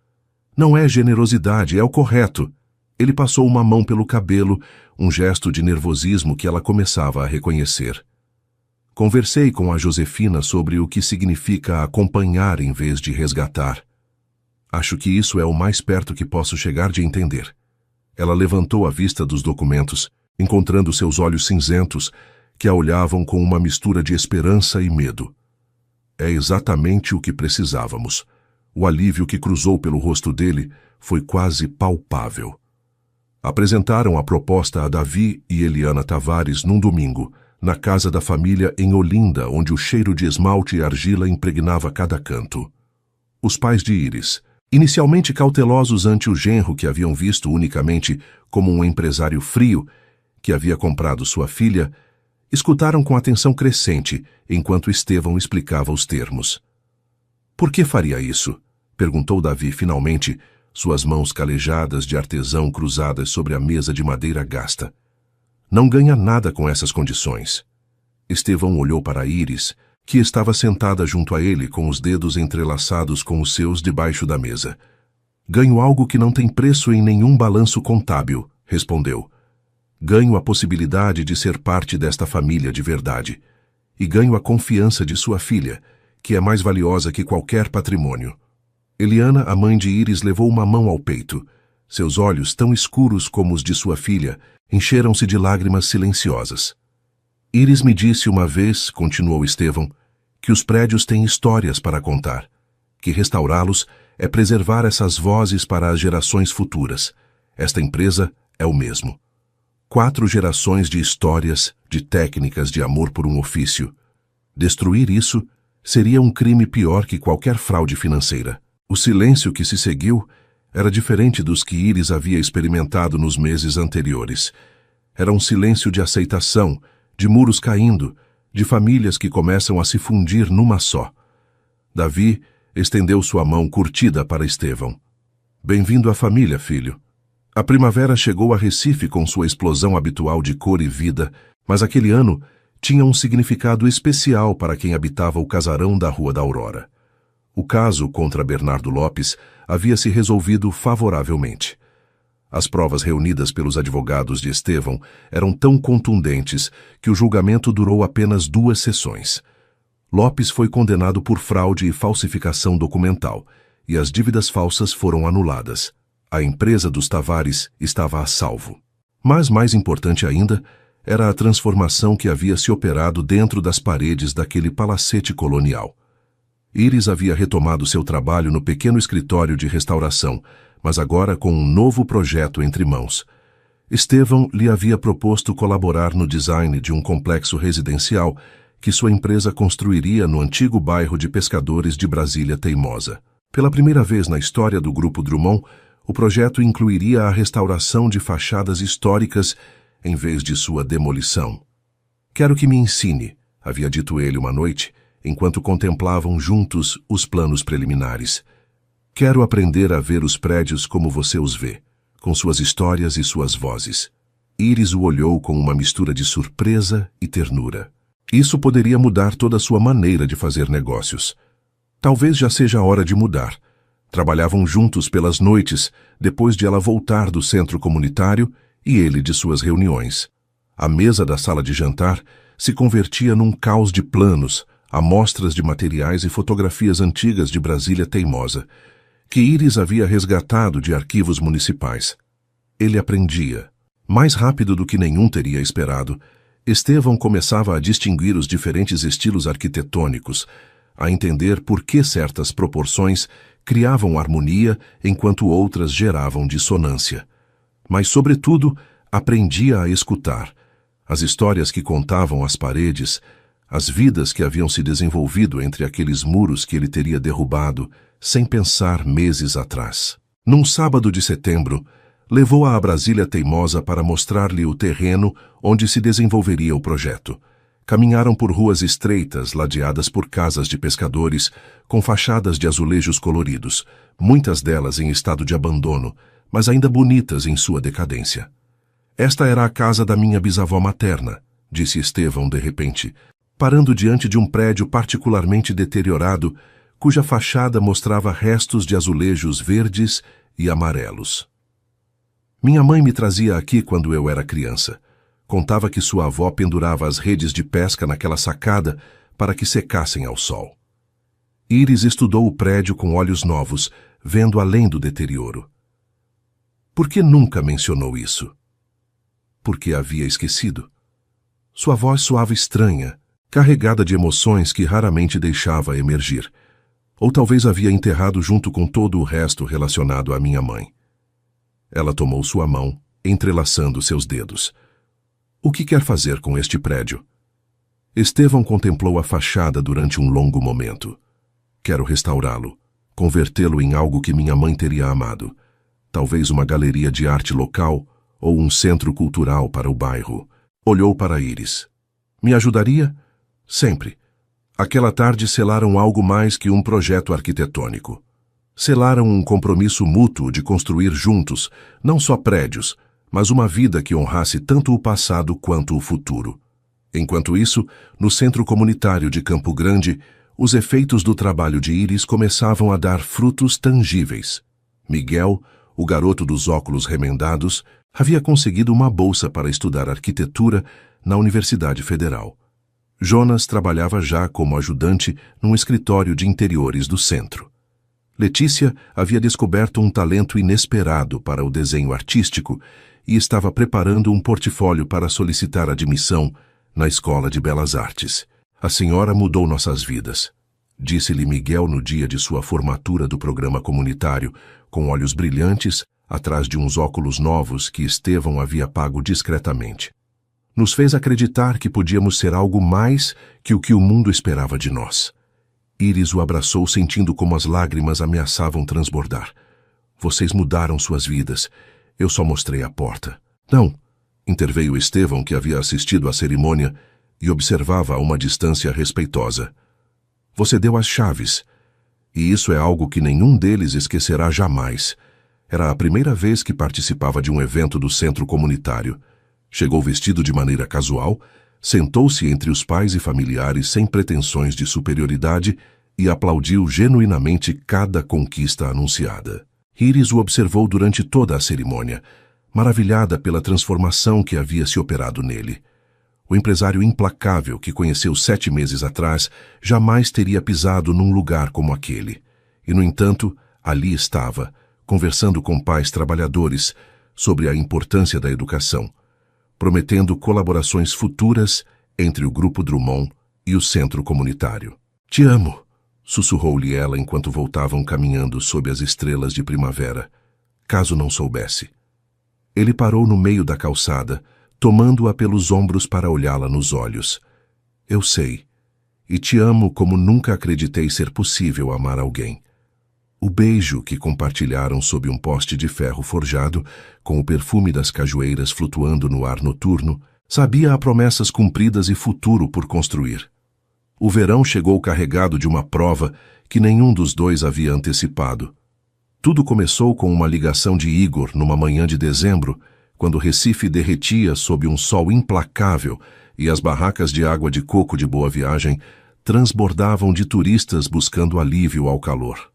Não é generosidade, é o correto. Ele passou uma mão pelo cabelo, um gesto de nervosismo que ela começava a reconhecer. Conversei com a Josefina sobre o que significa acompanhar em vez de resgatar. Acho que isso é o mais perto que posso chegar de entender. Ela levantou a vista dos documentos, encontrando seus olhos cinzentos, que a olhavam com uma mistura de esperança e medo. É exatamente o que precisávamos. O alívio que cruzou pelo rosto dele foi quase palpável. Apresentaram a proposta a Davi e Eliana Tavares num domingo, na casa da família em Olinda, onde o cheiro de esmalte e argila impregnava cada canto. Os pais de Iris, inicialmente cautelosos ante o genro que haviam visto unicamente como um empresário frio que havia comprado sua filha, escutaram com atenção crescente enquanto Estevão explicava os termos. Por que faria isso? Perguntou Davi finalmente, suas mãos calejadas de artesão cruzadas sobre a mesa de madeira gasta. Não ganha nada com essas condições. Estevão olhou para Iris, que estava sentada junto a ele com os dedos entrelaçados com os seus debaixo da mesa. Ganho algo que não tem preço em nenhum balanço contábil, respondeu. Ganho a possibilidade de ser parte desta família de verdade. E ganho a confiança de sua filha, que é mais valiosa que qualquer patrimônio. Eliana, a mãe de Iris, levou uma mão ao peito. Seus olhos, tão escuros como os de sua filha, encheram-se de lágrimas silenciosas. Iris me disse uma vez, continuou Estevão, que os prédios têm histórias para contar, que restaurá-los é preservar essas vozes para as gerações futuras. Esta empresa é o mesmo. 4 gerações de histórias, de técnicas de amor por um ofício. Destruir isso seria um crime pior que qualquer fraude financeira. O silêncio que se seguiu era diferente dos que Iris havia experimentado nos meses anteriores. Era um silêncio de aceitação, de muros caindo, de famílias que começam a se fundir numa só. Davi estendeu sua mão curtida para Estevão. Bem-vindo à família, filho. A primavera chegou a Recife com sua explosão habitual de cor e vida, mas aquele ano tinha um significado especial para quem habitava o casarão da Rua da Aurora. O caso contra Bernardo Lopes havia se resolvido favoravelmente. As provas reunidas pelos advogados de Estevão eram tão contundentes que o julgamento durou apenas 2 sessões. Lopes foi condenado por fraude e falsificação documental, e as dívidas falsas foram anuladas. A empresa dos Tavares estava a salvo. Mas mais importante ainda era a transformação que havia se operado dentro das paredes daquele palacete colonial. Iris havia retomado seu trabalho no pequeno escritório de restauração, mas agora com um novo projeto entre mãos. Estevão lhe havia proposto colaborar no design de um complexo residencial que sua empresa construiria no antigo bairro de pescadores de Brasília Teimosa. Pela primeira vez na história do Grupo Drummond, o projeto incluiria a restauração de fachadas históricas em vez de sua demolição. Quero que me ensine, havia dito ele uma noite, enquanto contemplavam juntos os planos preliminares. Quero aprender a ver os prédios como você os vê, com suas histórias e suas vozes. Iris o olhou com uma mistura de surpresa e ternura. Isso poderia mudar toda a sua maneira de fazer negócios. Talvez já seja a hora de mudar. Trabalhavam juntos pelas noites, depois de ela voltar do centro comunitário e ele de suas reuniões. A mesa da sala de jantar se convertia num caos de planos, amostras de materiais e fotografias antigas de Brasília Teimosa, que Iris havia resgatado de arquivos municipais. Ele aprendia. Mais rápido do que nenhum teria esperado, Estevão começava a distinguir os diferentes estilos arquitetônicos, a entender por que certas proporções criavam harmonia enquanto outras geravam dissonância. Mas, sobretudo, aprendia a escutar. As histórias que contavam as paredes, as vidas que haviam se desenvolvido entre aqueles muros que ele teria derrubado, sem pensar meses atrás. Num sábado de setembro, levou-a a Brasília Teimosa para mostrar-lhe o terreno onde se desenvolveria o projeto. Caminharam por ruas estreitas, ladeadas por casas de pescadores, com fachadas de azulejos coloridos, muitas delas em estado de abandono, mas ainda bonitas em sua decadência. Esta era a casa da minha bisavó materna, disse Estevão de repente, parando diante de um prédio particularmente deteriorado, cuja fachada mostrava restos de azulejos verdes e amarelos. Minha mãe me trazia aqui quando eu era criança. Contava que sua avó pendurava as redes de pesca naquela sacada para que secassem ao sol. Iris estudou o prédio com olhos novos, vendo além do deterioro. Por que nunca mencionou isso? Porque havia esquecido. Sua voz soava estranha, carregada de emoções que raramente deixava emergir. Ou talvez havia enterrado junto com todo o resto relacionado à minha mãe. Ela tomou sua mão, entrelaçando seus dedos. O que quer fazer com este prédio? Estevão contemplou a fachada durante um longo momento. Quero restaurá-lo, convertê-lo em algo que minha mãe teria amado. Talvez uma galeria de arte local ou um centro cultural para o bairro. Olhou para Iris. Me ajudaria? Sempre. Aquela tarde selaram algo mais que um projeto arquitetônico. Selaram um compromisso mútuo de construir juntos, não só prédios, mas uma vida que honrasse tanto o passado quanto o futuro. Enquanto isso, no centro comunitário de Campo Grande, os efeitos do trabalho de Iris começavam a dar frutos tangíveis. Miguel, o garoto dos óculos remendados, havia conseguido uma bolsa para estudar arquitetura na Universidade Federal. Jonas trabalhava já como ajudante num escritório de interiores do centro. Letícia havia descoberto um talento inesperado para o desenho artístico e estava preparando um portfólio para solicitar admissão na Escola de Belas Artes. A senhora mudou nossas vidas, disse-lhe Miguel no dia de sua formatura do programa comunitário, com olhos brilhantes, atrás de uns óculos novos que Estevão havia pago discretamente. Nos fez acreditar que podíamos ser algo mais que o mundo esperava de nós. Íris o abraçou, sentindo como as lágrimas ameaçavam transbordar. Vocês mudaram suas vidas. Eu só mostrei a porta. Não, interveio Estevão, que havia assistido à cerimônia e observava a uma distância respeitosa. Você deu as chaves. E isso é algo que nenhum deles esquecerá jamais. Era a primeira vez que participava de um evento do centro comunitário. Chegou vestido de maneira casual, sentou-se entre os pais e familiares sem pretensões de superioridade e aplaudiu genuinamente cada conquista anunciada. Íris o observou durante toda a cerimônia, maravilhada pela transformação que havia se operado nele. O empresário implacável que conheceu 7 meses atrás jamais teria pisado num lugar como aquele. E, no entanto, ali estava, conversando com pais trabalhadores sobre a importância da educação, prometendo colaborações futuras entre o Grupo Drummond e o centro comunitário. Te amo, sussurrou-lhe ela enquanto voltavam caminhando sob as estrelas de primavera, caso não soubesse. Ele parou no meio da calçada, tomando-a pelos ombros para olhá-la nos olhos. Eu sei, e te amo como nunca acreditei ser possível amar alguém. O beijo que compartilharam sob um poste de ferro forjado, com o perfume das cajueiras flutuando no ar noturno, sabia a promessas cumpridas e futuro por construir. O verão chegou carregado de uma prova que nenhum dos dois havia antecipado. Tudo começou com uma ligação de Igor numa manhã de dezembro, quando Recife derretia sob um sol implacável e as barracas de água de coco de Boa Viagem transbordavam de turistas buscando alívio ao calor.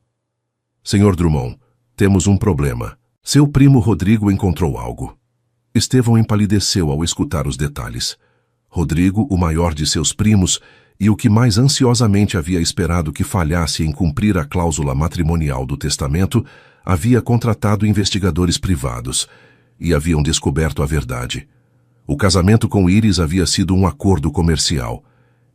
Senhor Drummond, temos um problema. Seu primo Rodrigo encontrou algo. Estevão empalideceu ao escutar os detalhes. Rodrigo, o maior de seus primos, e o que mais ansiosamente havia esperado que falhasse em cumprir a cláusula matrimonial do testamento, havia contratado investigadores privados, e haviam descoberto a verdade. O casamento com Íris havia sido um acordo comercial.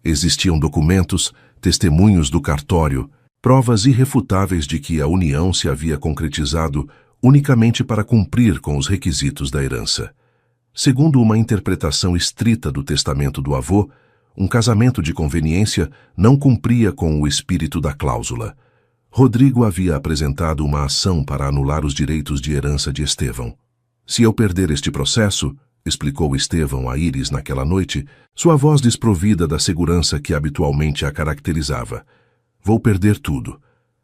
Existiam documentos, testemunhos do cartório, provas irrefutáveis de que a união se havia concretizado unicamente para cumprir com os requisitos da herança. Segundo uma interpretação estrita do testamento do avô, um casamento de conveniência não cumpria com o espírito da cláusula. Rodrigo havia apresentado uma ação para anular os direitos de herança de Estevão. Se eu perder este processo, explicou Estevão a Íris naquela noite, sua voz desprovida da segurança que habitualmente a caracterizava, vou perder tudo.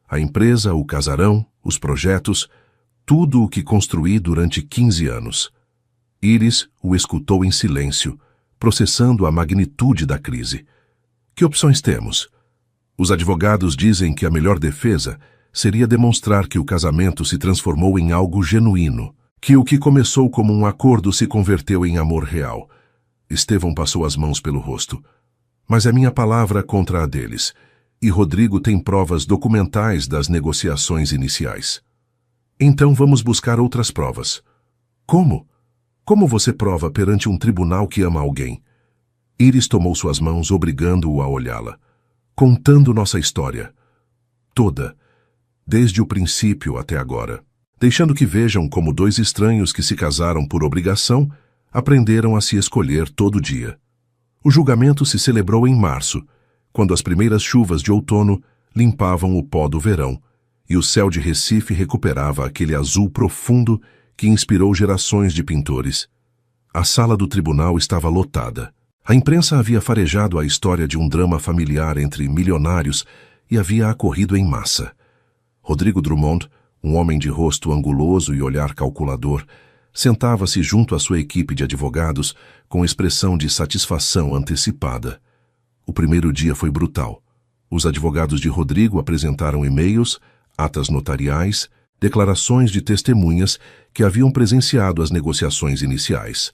A empresa, o casarão, os projetos, tudo o que construí durante 15 anos. Íris o escutou em silêncio, processando a magnitude da crise. Que opções temos? Os advogados dizem que a melhor defesa seria demonstrar que o casamento se transformou em algo genuíno, que o que começou como um acordo se converteu em amor real. Estevão passou as mãos pelo rosto. Mas é minha palavra contra a deles, e Rodrigo tem provas documentais das negociações iniciais. Então vamos buscar outras provas. Como? Como você prova perante um tribunal que ama alguém? Íris tomou suas mãos, obrigando-o a olhá-la. Contando nossa história. Toda. Desde o princípio até agora. Deixando que vejam como 2 estranhos que se casaram por obrigação aprenderam a se escolher todo dia. O julgamento se celebrou em março, quando as primeiras chuvas de outono limpavam o pó do verão, e o céu de Recife recuperava aquele azul profundo que inspirou gerações de pintores. A sala do tribunal estava lotada. A imprensa havia farejado a história de um drama familiar entre milionários e havia acorrido em massa. Rodrigo Drummond, um homem de rosto anguloso e olhar calculador, sentava-se junto à sua equipe de advogados com expressão de satisfação antecipada. O primeiro dia foi brutal. Os advogados de Rodrigo apresentaram e-mails, atas notariais, declarações de testemunhas que haviam presenciado as negociações iniciais.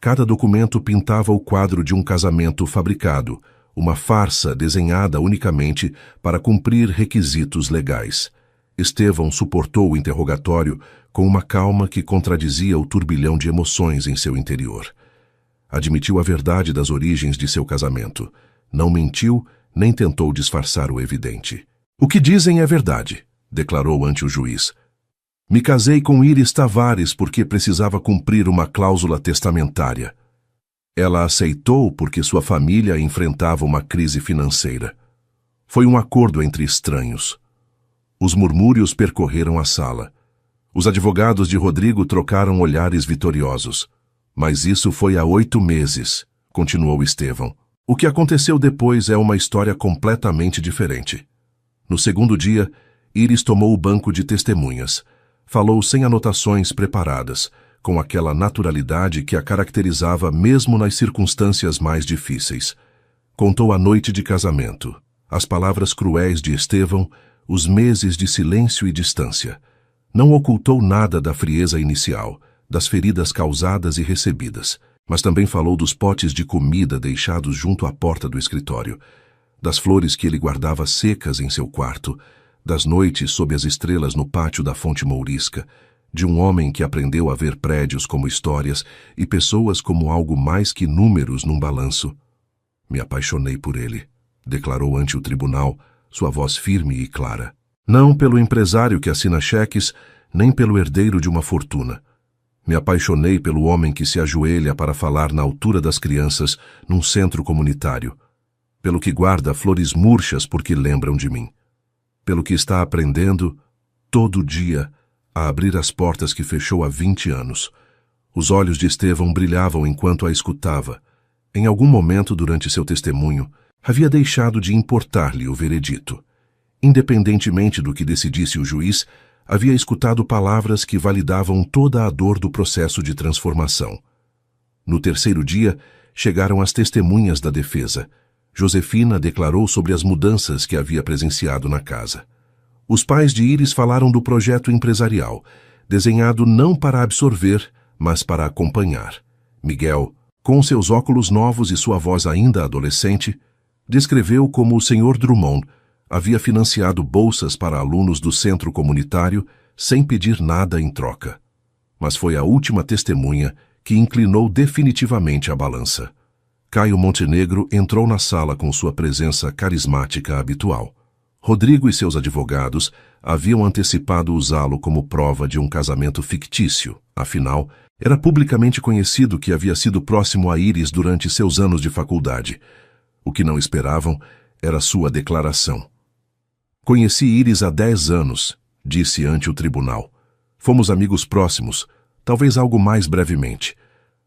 Cada documento pintava o quadro de um casamento fabricado, uma farsa desenhada unicamente para cumprir requisitos legais. Estevão suportou o interrogatório com uma calma que contradizia o turbilhão de emoções em seu interior. Admitiu a verdade das origens de seu casamento. Não mentiu, nem tentou disfarçar o evidente. "O que dizem é verdade", declarou ante o juiz. "Me casei com Iris Tavares porque precisava cumprir uma cláusula testamentária. Ela aceitou porque sua família enfrentava uma crise financeira. Foi um acordo entre estranhos." Os murmúrios percorreram a sala. Os advogados de Rodrigo trocaram olhares vitoriosos. "Mas isso foi há 8 meses", continuou Estevão. "O que aconteceu depois é uma história completamente diferente." No segundo dia, Iris tomou o banco de testemunhas. Falou sem anotações preparadas, com aquela naturalidade que a caracterizava mesmo nas circunstâncias mais difíceis. Contou a noite de casamento, as palavras cruéis de Estevão, os meses de silêncio e distância. Não ocultou nada da frieza inicial, das feridas causadas e recebidas, mas também falou dos potes de comida deixados junto à porta do escritório, das flores que ele guardava secas em seu quarto, das noites sob as estrelas no pátio da Fonte Mourisca, de um homem que aprendeu a ver prédios como histórias e pessoas como algo mais que números num balanço. "Me apaixonei por ele", declarou ante o tribunal, sua voz firme e clara. "Não pelo empresário que assina cheques, nem pelo herdeiro de uma fortuna. Me apaixonei pelo homem que se ajoelha para falar na altura das crianças num centro comunitário, pelo que guarda flores murchas porque lembram de mim, pelo que está aprendendo, todo dia, a abrir as portas que fechou há 20 anos. Os olhos de Estevão brilhavam enquanto a escutava. Em algum momento durante seu testemunho, havia deixado de importar-lhe o veredito. Independentemente do que decidisse o juiz, havia escutado palavras que validavam toda a dor do processo de transformação. No terceiro dia, chegaram as testemunhas da defesa. Josefina declarou sobre as mudanças que havia presenciado na casa. Os pais de Iris falaram do projeto empresarial, desenhado não para absorver, mas para acompanhar. Miguel, com seus óculos novos e sua voz ainda adolescente, descreveu como o Sr. Drummond havia financiado bolsas para alunos do centro comunitário sem pedir nada em troca. Mas foi a última testemunha que inclinou definitivamente a balança. Caio Montenegro entrou na sala com sua presença carismática habitual. Rodrigo e seus advogados haviam antecipado usá-lo como prova de um casamento fictício. Afinal, era publicamente conhecido que havia sido próximo a Iris durante seus anos de faculdade. O que não esperavam era sua declaração. "Conheci Iris há 10 anos", disse ante o tribunal. "Fomos amigos próximos, talvez algo mais brevemente.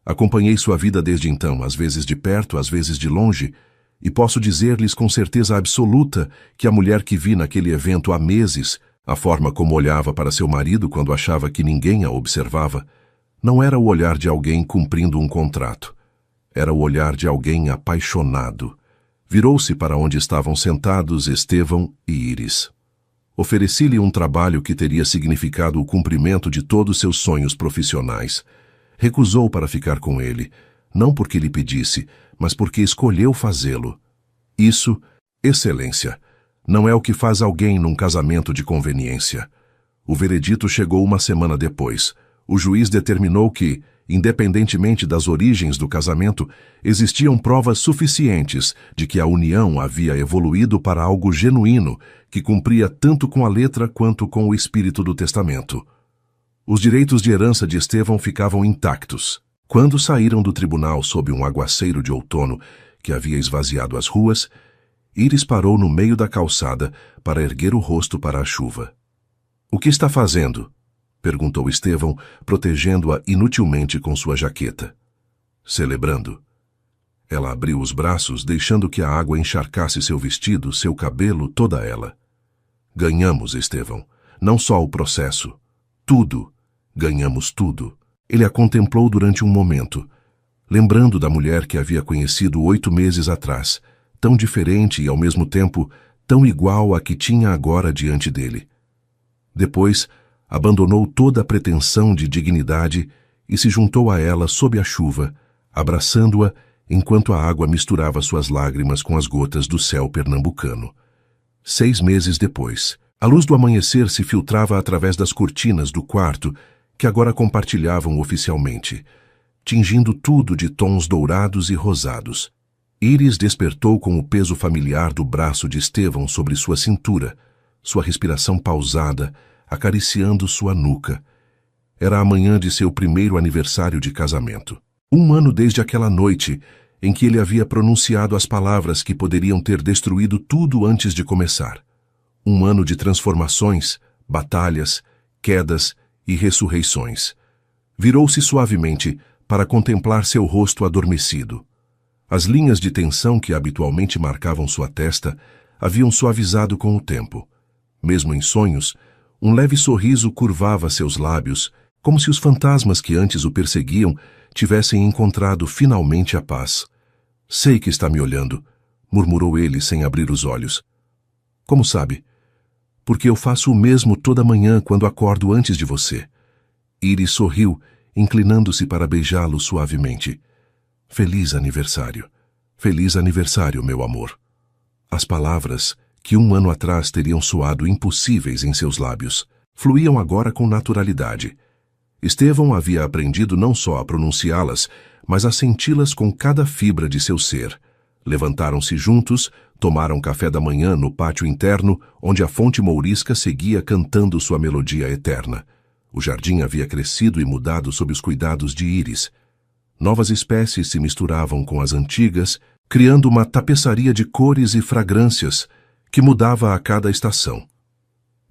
Acompanhei sua vida desde então, às vezes de perto, às vezes de longe, e posso dizer-lhes com certeza absoluta que a mulher que vi naquele evento há meses, a forma como olhava para seu marido quando achava que ninguém a observava, não era o olhar de alguém cumprindo um contrato. Era o olhar de alguém apaixonado. Virou-se para onde estavam sentados Estevão e Iris. Ofereci-lhe um trabalho que teria significado o cumprimento de todos seus sonhos profissionais. Recusou para ficar com ele, não porque lhe pedisse, mas porque escolheu fazê-lo. Isso, excelência, não é o que faz alguém num casamento de conveniência. O veredito chegou uma semana depois. O juiz determinou que, independentemente das origens do casamento, existiam provas suficientes de que a união havia evoluído para algo genuíno, que cumpria tanto com a letra quanto com o espírito do testamento. Os direitos de herança de Estevão ficavam intactos. Quando saíram do tribunal sob um aguaceiro de outono que havia esvaziado as ruas, Iris parou no meio da calçada para erguer o rosto para a chuva. "O que está fazendo?" perguntou Estevão, protegendo-a inutilmente com sua jaqueta. "Celebrando." Ela abriu os braços, deixando que a água encharcasse seu vestido, seu cabelo, toda ela. "Ganhamos, Estevão. Não só o processo. Tudo. Ganhamos tudo." Ele a contemplou durante um momento, lembrando da mulher que havia conhecido 8 meses atrás, tão diferente e, ao mesmo tempo, tão igual à que tinha agora diante dele. Depois, abandonou toda a pretensão de dignidade e se juntou a ela sob a chuva, abraçando-a enquanto a água misturava suas lágrimas com as gotas do céu pernambucano. 6 meses depois, a luz do amanhecer se filtrava através das cortinas do quarto, que agora compartilhavam oficialmente, tingindo tudo de tons dourados e rosados. Íris despertou com o peso familiar do braço de Estevão sobre sua cintura, sua respiração pausada, acariciando sua nuca. Era a manhã de seu primeiro aniversário de casamento. 1 ano desde aquela noite em que ele havia pronunciado as palavras que poderiam ter destruído tudo antes de começar. 1 ano de transformações, batalhas, quedas e ressurreições. Virou-se suavemente para contemplar seu rosto adormecido. As linhas de tensão que habitualmente marcavam sua testa haviam suavizado com o tempo. Mesmo em sonhos, um leve sorriso curvava seus lábios, como se os fantasmas que antes o perseguiam tivessem encontrado finalmente a paz. Sei que está me olhando, murmurou ele sem abrir os olhos. Como sabe? Porque eu faço o mesmo toda manhã quando acordo antes de você. Íris sorriu, inclinando-se para beijá-lo suavemente. Feliz aniversário. Feliz aniversário, meu amor. As palavras, que 1 ano atrás teriam soado impossíveis em seus lábios, fluíam agora com naturalidade. Estevão havia aprendido não só a pronunciá-las, mas a senti-las com cada fibra de seu ser. Levantaram-se juntos, tomaram café da manhã no pátio interno, onde a fonte mourisca seguia cantando sua melodia eterna. O jardim havia crescido e mudado sob os cuidados de Íris. Novas espécies se misturavam com as antigas, criando uma tapeçaria de cores e fragrâncias que mudava a cada estação.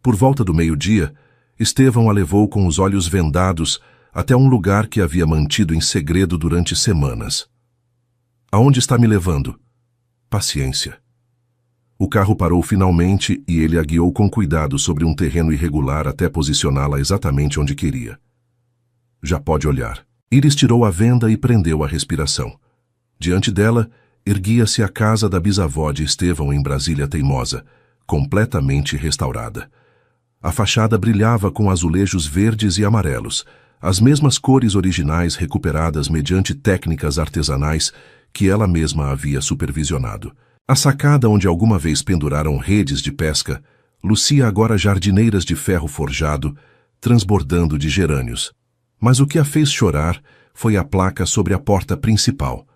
Por volta do meio-dia, Estevão a levou com os olhos vendados até um lugar que havia mantido em segredo durante semanas. Aonde está me levando? Paciência. O carro parou finalmente e ele a guiou com cuidado sobre um terreno irregular até posicioná-la exatamente onde queria. Já pode olhar. Íris tirou a venda e prendeu a respiração. Diante dela, erguia-se a casa da bisavó de Estevão em Brasília Teimosa, completamente restaurada. A fachada brilhava com azulejos verdes e amarelos, as mesmas cores originais recuperadas mediante técnicas artesanais que ela mesma havia supervisionado. A sacada onde alguma vez penduraram redes de pesca lucia agora jardineiras de ferro forjado, transbordando de gerânios. Mas o que a fez chorar foi a placa sobre a porta principal.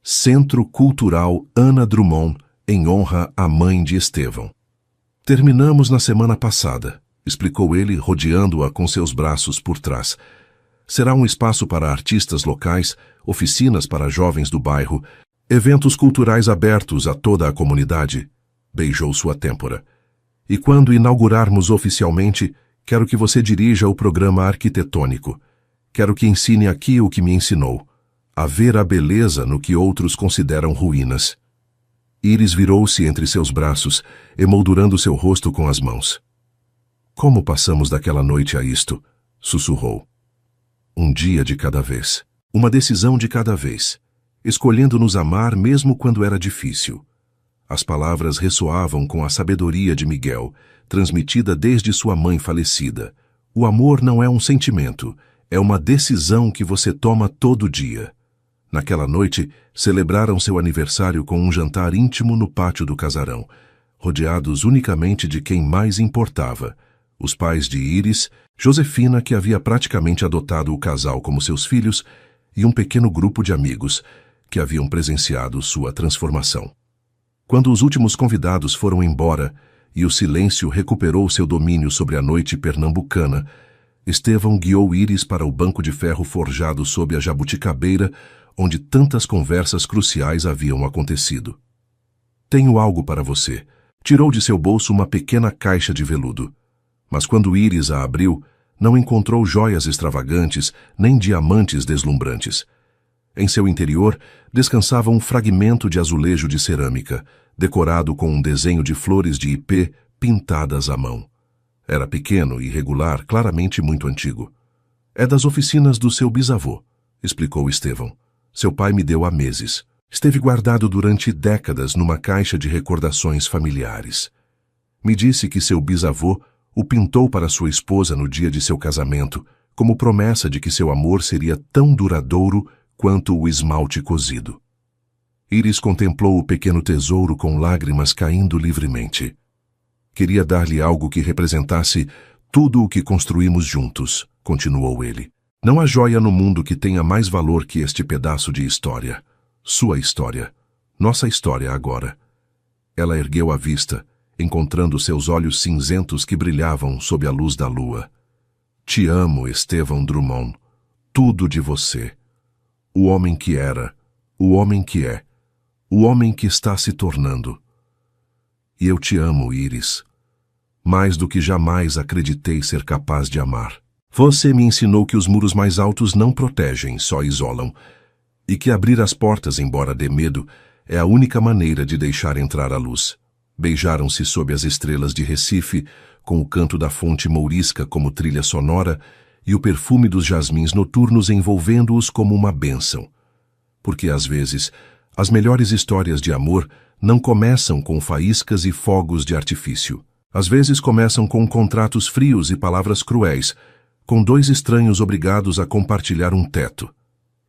Centro Cultural Ana Drummond, em honra à mãe de Estevão. Terminamos na semana passada, explicou ele, rodeando-a com seus braços por trás. Será um espaço para artistas locais, oficinas para jovens do bairro, eventos culturais abertos a toda a comunidade. Beijou sua têmpora. E quando inaugurarmos oficialmente, quero que você dirija o programa arquitetônico. Quero que ensine aqui o que me ensinou, a ver a beleza no que outros consideram ruínas. Íris virou-se entre seus braços, emoldurando seu rosto com as mãos. Como passamos daquela noite a isto? Sussurrou. Um dia de cada vez, uma decisão de cada vez, escolhendo nos amar mesmo quando era difícil. As palavras ressoavam com a sabedoria de Miguel, transmitida desde sua mãe falecida. O amor não é um sentimento, é uma decisão que você toma todo dia. Naquela noite, celebraram seu aniversário com um jantar íntimo no pátio do casarão, rodeados unicamente de quem mais importava, os pais de Íris, Josefina, que havia praticamente adotado o casal como seus filhos, e um pequeno grupo de amigos, que haviam presenciado sua transformação. Quando os últimos convidados foram embora e o silêncio recuperou seu domínio sobre a noite pernambucana, Estevão guiou Íris para o banco de ferro forjado sob a jabuticabeira, onde tantas conversas cruciais haviam acontecido. Tenho algo para você. Tirou de seu bolso uma pequena caixa de veludo. Mas quando Íris a abriu, não encontrou joias extravagantes nem diamantes deslumbrantes. Em seu interior, descansava um fragmento de azulejo de cerâmica, decorado com um desenho de flores de ipê pintadas à mão. Era pequeno e irregular, claramente muito antigo. É das oficinas do seu bisavô, explicou Estevão. Seu pai me deu há meses. Esteve guardado durante décadas numa caixa de recordações familiares. Me disse que seu bisavô O pintou para sua esposa no dia de seu casamento, como promessa de que seu amor seria tão duradouro quanto o esmalte cozido. Iris contemplou o pequeno tesouro com lágrimas caindo livremente. Queria dar-lhe algo que representasse tudo o que construímos juntos, continuou ele. Não há joia no mundo que tenha mais valor que este pedaço de história. Sua história. Nossa história agora. Ela ergueu a vista, encontrando seus olhos cinzentos que brilhavam sob a luz da lua. Te amo, Estevão Drummond. Tudo de você. O homem que era, o homem que é, o homem que está se tornando. E eu te amo, Iris. Mais do que jamais acreditei ser capaz de amar. Você me ensinou que os muros mais altos não protegem, só isolam, e que abrir as portas, embora dê medo, é a única maneira de deixar entrar a luz. Beijaram-se sob as estrelas de Recife, com o canto da fonte mourisca como trilha sonora e o perfume dos jasmins noturnos envolvendo-os como uma bênção. Porque, às vezes, as melhores histórias de amor não começam com faíscas e fogos de artifício. Às vezes começam com contratos frios e palavras cruéis, com dois estranhos obrigados a compartilhar um teto.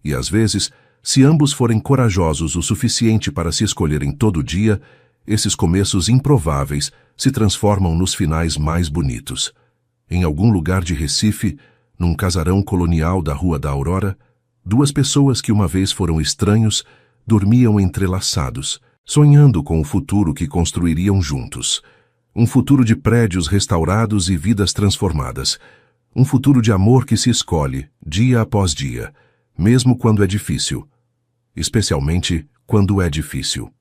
E, às vezes, se ambos forem corajosos o suficiente para se escolherem todo dia, esses começos improváveis se transformam nos finais mais bonitos. Em algum lugar de Recife, num casarão colonial da Rua da Aurora, duas pessoas que uma vez foram estranhos dormiam entrelaçados, sonhando com o futuro que construiriam juntos. Um futuro de prédios restaurados e vidas transformadas. Um futuro de amor que se escolhe, dia após dia, mesmo quando é difícil. Especialmente quando é difícil.